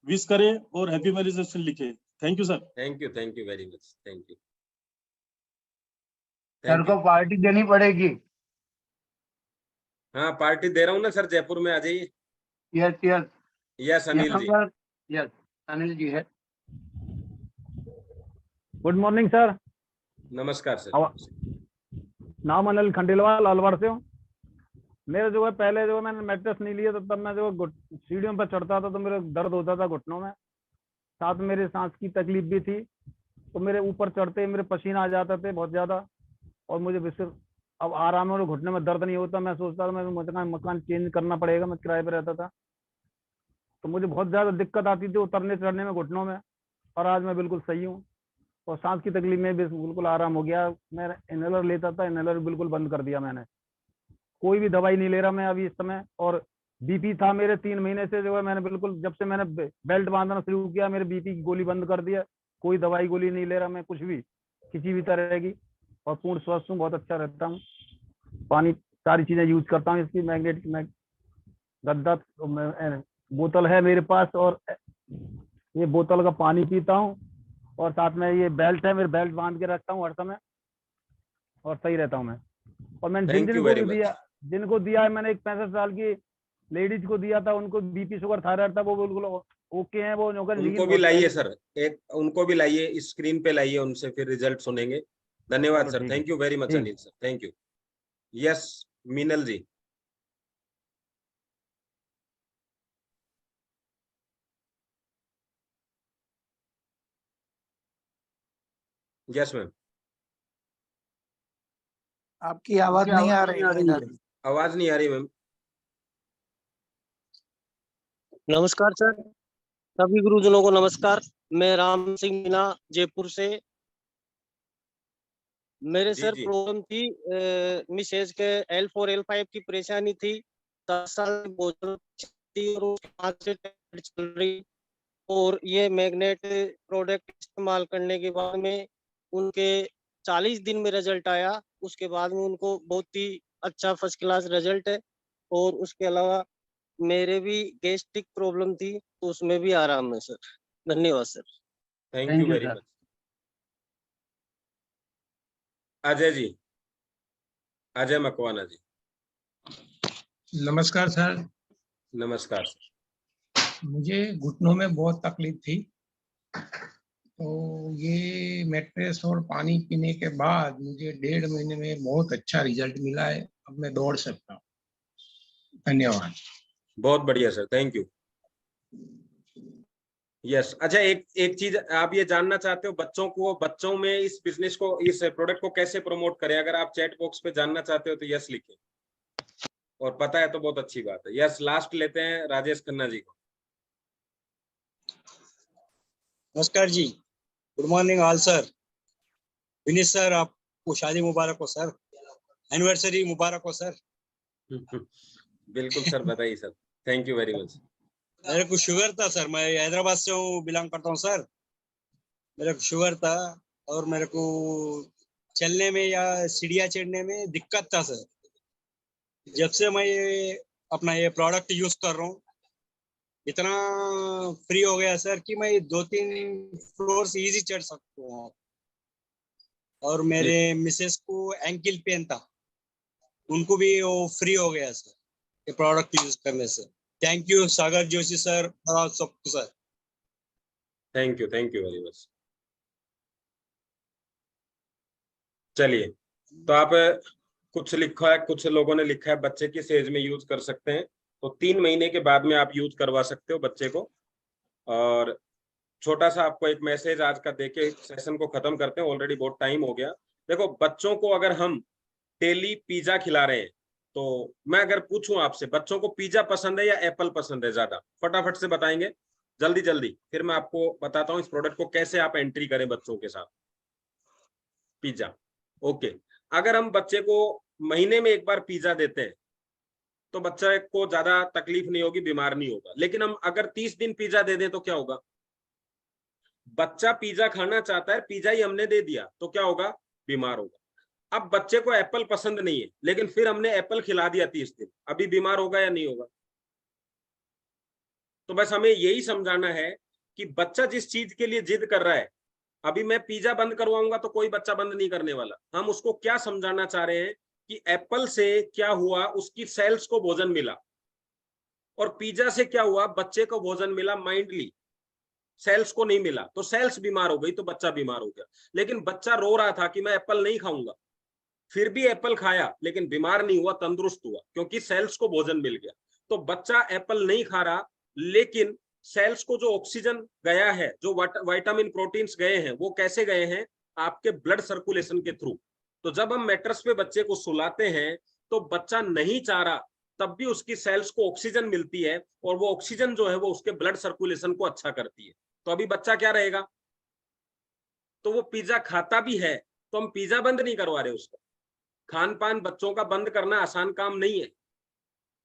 विश करें और हैप्पी मैरिज एनिवर्सरी लिखे। Thank you sir. Thank you very much, thank you. Sir को पार्टी देनी पड़ेगी। हाँ पार्टी दे रहा हूँ ना सर, जयपुर में आ जाइए। Yes yes yes Anil ji. Yes Anil ji है। Good morning sir. नमस्कार सर। नाम अनिल खंडेलवाल, अलवर से हूँ। मेरे जो है पहले जो मैंने मैट्रेस नहीं लिया, तो तब मैं जो सीढ़ियों पर चढ़ता था तो मेरे दर्द होता था घुटनों में, साथ में मेरे सांस की तकलीफ भी थी। तो मेरे ऊपर चढ़ते मेरे पसीना आ जाते थे बहुत ज्यादा, और मुझे विशेष अब आराम है और घुटने में दर्द नहीं होता। मैं सोचता था मैं मकान चेंज करना पड़ेगा, मैं किराए पे रहता था, तो मुझे बहुत ज्यादा दिक्कत आती थी उतरने चढ़ने में घुटनों में। और आज मैं बिल्कुल सही हूँ और सांस की तकलीफ में भी बिल्कुल आराम हो गया। मैं इनहेलर लेता था, इनहेलर बिल्कुल बंद कर दिया मैंने, कोई भी दवाई नहीं ले रहा मैं अभी इस समय। और बीपी था मेरे 3 महीने से, जो है मैंने बिल्कुल जब से मैंने बेल्ट बांधना शुरू किया मेरे बीपी की गोली बंद कर दिया। कोई दवाई गोली नहीं ले रहा मैं, कुछ भी किसी भी तरह की, और पूर्ण स्वस्थ हूँ, बहुत अच्छा रहता हूँ। पानी सारी चीजें यूज करता हूँ इसकी, मैग्नेट गद्दा बोतल है मेरे पास, और ये बोतल का पानी पीता हूँ, और साथ में ये बेल्ट है, मेरे बेल्ट बांध के रखता हूँ हर समय, और सही रहता हूँ मैं। और मैंने जिनको दिया है मैंने, एक 65 साल की लेडीज को दिया था, उनको बीपी शुगर थायराइड था, वो बिल्कुल ओके हैं वो। उनको भी लाइए सर, उनको भी लाइए, स्क्रीन पे लाइए, उनसे फिर रिजल्ट सुनेंगे। धन्यवाद sir, thank you very much Anil sir, thank you. Yes Meenal ji. Yes ma'am. आपकी आवाज नहीं आ रही है। आवाज नहीं आ रही मैम। नमस्कार सर, सभी गुरुजनों को नमस्कार। मैं राम सिंह मीना, जयपुर से। मेरे सर प्रॉब्लम थी मिसेज के L4 L5 की परेशानी थी। 10 साल भोजन थी और 5 से टैबलेट चल रही, और ये मैग्नेट प्रोडक्ट इस्तेमाल करने के बाद में उनके 40 दिन में रिजल्ट आया। उसके बाद में उनको बहुत ही अच्छा फर्स्ट क्लास रिजल्ट है। और उसके अलावा मेरे भी गैस्ट्रिक प्रॉब्लम थी, तो उसमें भी आराम है सर। धन्यवाद sir. Thank you very much. Ajay ji, Ajay Makwana ji. नमस्कार सर। नमस्कार सर। मुझे घुटनों में बहुत तकलीफ थी, तो ये मैट्रेस और पानी पीने के बाद मुझे 1.5 महीने में बहुत अच्छा रिजल्ट मिला है। अब मैं दौड़ सकता हूँ। धन्यवाद। बहुत बढ़िया सर, थैंक यू। यस अच्छा, एक चीज आप ये जानना चाहते हो, बच्चों में इस बिजनेस को, इस प्रोडक्ट को कैसे प्रमोट करें? अगर आप चैट बॉक्स पे जानना चाहते हो तो यस लिखें, और पता है तो बहुत अच्छी बात है। यस लास्ट लेते हैं राजेश खन्ना जी को। नमस्कार जी, good morning all sir. Vineet sir, आपको शादी मुबारक हो सर, एनिवर्सरी मुबारक हो सर। बिल्कुल सर, बताइए sir. Thank you very much. मेरे को शुगर था सर, मैं हैदराबाद से हूँ, बिलोंग करता हूँ सर। मेरे को शुगर था और मेरे को चलने में या सीढ़ियाँ चढ़ने में दिक्कत था सर। जब से मैं ये अपना ये प्रोडक्ट यूज कर रहा हूँ, इतना फ्री हो गया सर कि मैं 2-3 फ्लोर से इजी चढ़ सकता हूँ। और मेरे मिसेस को एंकल पेन था, उनको भी वो फ्री हो गया सर ये प्रोडक्ट यूज करने से। Thank you Sagar Joshi sir और सबको sir. Thank you very much. चलिए, तो आप कुछ लिखा है, कुछ लोगों ने लिखा है बच्चे किस एज में यूज कर सकते हैं, तो 3 महीने के बाद में आप यूज करवा सकते हो बच्चे को। और छोटा सा आपको एक मैसेज आज का देके सेशन को खत्म करते हैं, ऑलरेडी बहुत टाइम हो गया। देखो, बच्चों को अगर हम डेली पिज्जा खिला रहे हैं, तो मैं अगर पूछूं आपसे, बच्चों को पिज्जा पसंद है या एप्पल पसंद है ज्यादा? फटाफट से बताएंगे, जल्दी जल्दी, फिर मैं आपको बताता हूं इस प्रोडक्ट को कैसे आप एंट्री करें बच्चों के साथ। Pizza, okay. अगर हम बच्चे को महीने में एक बार पिज्जा देते हैं तो बच्चे को ज्यादा तकलीफ नहीं होगी, बीमार नहीं होगा। लेकिन हम अगर 30 दिन पिज्जा दे दें तो क्या होगा? बच्चा पिज्जा खाना चाहता है, पिज्जा ही हमने दे दिया तो क्या होगा? बीमार होगा। अब बच्चे को एप्पल पसंद नहीं है, लेकिन फिर हमने एप्पल खिला दिया 30 दिन, अभी बीमार होगा या नहीं होगा? तो बस हमें यही समझाना है कि बच्चा जिस चीज के लिए जिद कर रहा है, अभी मैं पिज्जा बंद करवाऊंगा तो कोई बच्चा बंद नहीं करने वाला। हम उसको क्या समझाना चाह रहे हैं कि एप्पल से क्या हुआ, उसकी सेल्स को भोजन मिला, और पिज्जा से क्या हुआ, बच्चे को भोजन मिला माइंडली, सेल्स को नहीं मिला, तो सेल्स बीमार हो गई तो बच्चा बीमार हो गया। लेकिन बच्चा रो रहा था कि मैं एप्पल नहीं खाऊंगा, फिर भी एप्पल खाया, लेकिन बीमार नहीं हुआ, तंदुरुस्त हुआ, क्योंकि सेल्स को भोजन मिल गया। तो बच्चा एप्पल नहीं खा रहा, लेकिन सेल्स को जो ऑक्सीजन गया है, जो विटामिन प्रोटीन्स गए हैं, वो कैसे गए हैं? आपके ब्लड सर्कुलेशन के थ्रू। तो जब हम मैट्रेस पे बच्चे को सुलाते हैं तो बच्चा नहीं चाह रहा, तब भी उसकी सेल्स को ऑक्सीजन मिलती है, और वो ऑक्सीजन जो है वो उसके ब्लड सर्कुलेशन को अच्छा करती है। तो अभी बच्चा क्या रहेगा? तो वो पिज्जा खाता भी है, तो हम पिज्जा बंद नहीं करवा रहे उसका। खान पान बच्चों का बंद करना आसान काम नहीं है।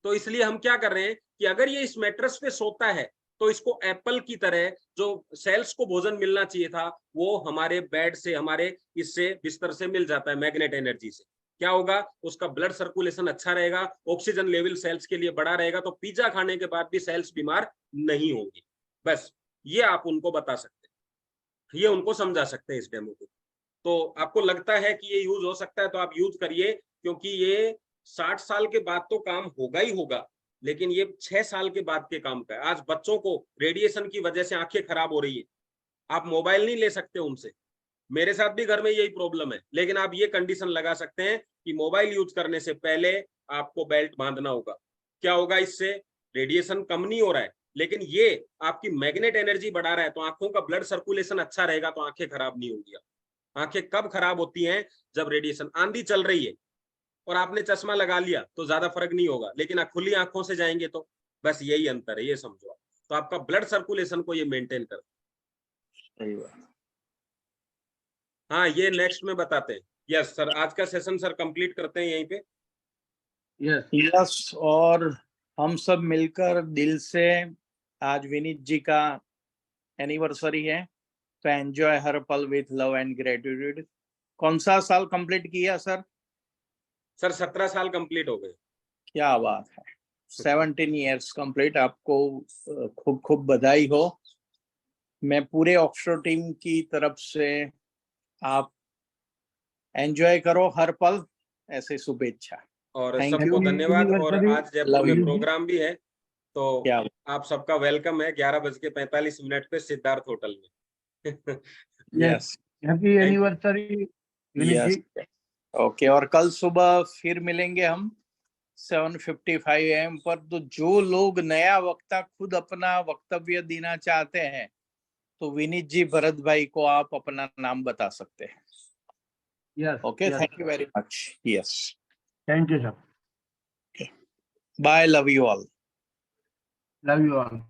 तो इसलिए हम क्या कर रहे हैं कि अगर ये इस मैट्रेस पे सोता है तो इसको एप्पल की तरह जो सेल्स को भोजन मिलना चाहिए था, वो हमारे बेड से, हमारे इससे बिस्तर से मिल जाता है मैग्नेट एनर्जी से। क्या होगा? उसका ब्लड सर्कुलेशन अच्छा रहेगा, ऑक्सीजन लेवल सेल्स के लिए बड़ा रहेगा, तो पिज्जा खाने के बाद भी सेल्स बीमार नहीं होंगी। बस ये आप उनको बता सकते हैं, ये उनको समझा सकते हैं इस डेमो को। तो आपको लगता है कि ये यूज हो सकता है तो आप यूज करिए, क्योंकि ये 60 साल के बाद तो काम होगा ही होगा, लेकिन ये 6 साल के बाद के काम का है। आज बच्चों को रेडिएशन की वजह से आंखें खराब हो रही है, आप मोबाइल नहीं ले सकते उनसे। मेरे साथ भी घर में यही प्रॉब्लम है, लेकिन आप ये कंडीशन लगा सकते हैं कि मोबाइल यूज करने से पहले आपको बेल्ट बांधना होगा। क्या होगा इससे? रेडिएशन कम नहीं हो रहा है, लेकिन ये आपकी मैग्नेट एनर्जी बढ़ा रहा है, तो आंखों का ब्लड सर्कुलेशन अच्छा रहेगा, तो आंखें खराब नहीं होंगी। आंखें कब खराब होती हैं? जब रेडिएशन, आंधी चल रही है और आपने चश्मा लगा लिया तो ज्यादा फर्क नहीं होगा, लेकिन खुली आंखों से जाएंगे तो, बस यही अंतर है, ये समझो आप। तो आपका ब्लड सर्कुलेशन को ये मेंटेन कर। हाँ, ये नेक्स्ट में बताते हैं। यस सर, आज का सेशन सर कंप्लीट करते हैं यहीं पे। यस, और हम सब मिलकर दिल से, आज विनीत जी का एनिवर्सरी है, तो एंजॉय हर पल विथ लव एंड ग्रेटिट्यूड। कौन सा साल कंप्लीट किया सर? सर 17 साल कंप्लीट हो गए। क्या बात है, 17 इयर्स कंप्लीट। आपको खूब खूब बधाई हो। मैं पूरे ऑफशोर टीम की तरफ से आप एंजॉय करो हर पल, ऐसे शुभेच्छा। और Thank सबको you. धन्यवाद। और आज जयपुर Love में you. प्रोग्राम भी है, तो क्या आप सबका वेलकम है 11:45 पे सिद्धार्थ होटल में। Yes, happy anniversary Vineet yes. जी। ओके, और कल सुबह फिर मिलेंगे हम 7:55 AM पर। तो जो लोग नया वक्ता खुद अपना वक्तव्य देना चाहते हैं, तो विनीत जी, भरत भाई को आप अपना नाम बता सकते हैं। Yes, okay, thank you very much. Yes, thank you sir. Bye, love you all. Love you all.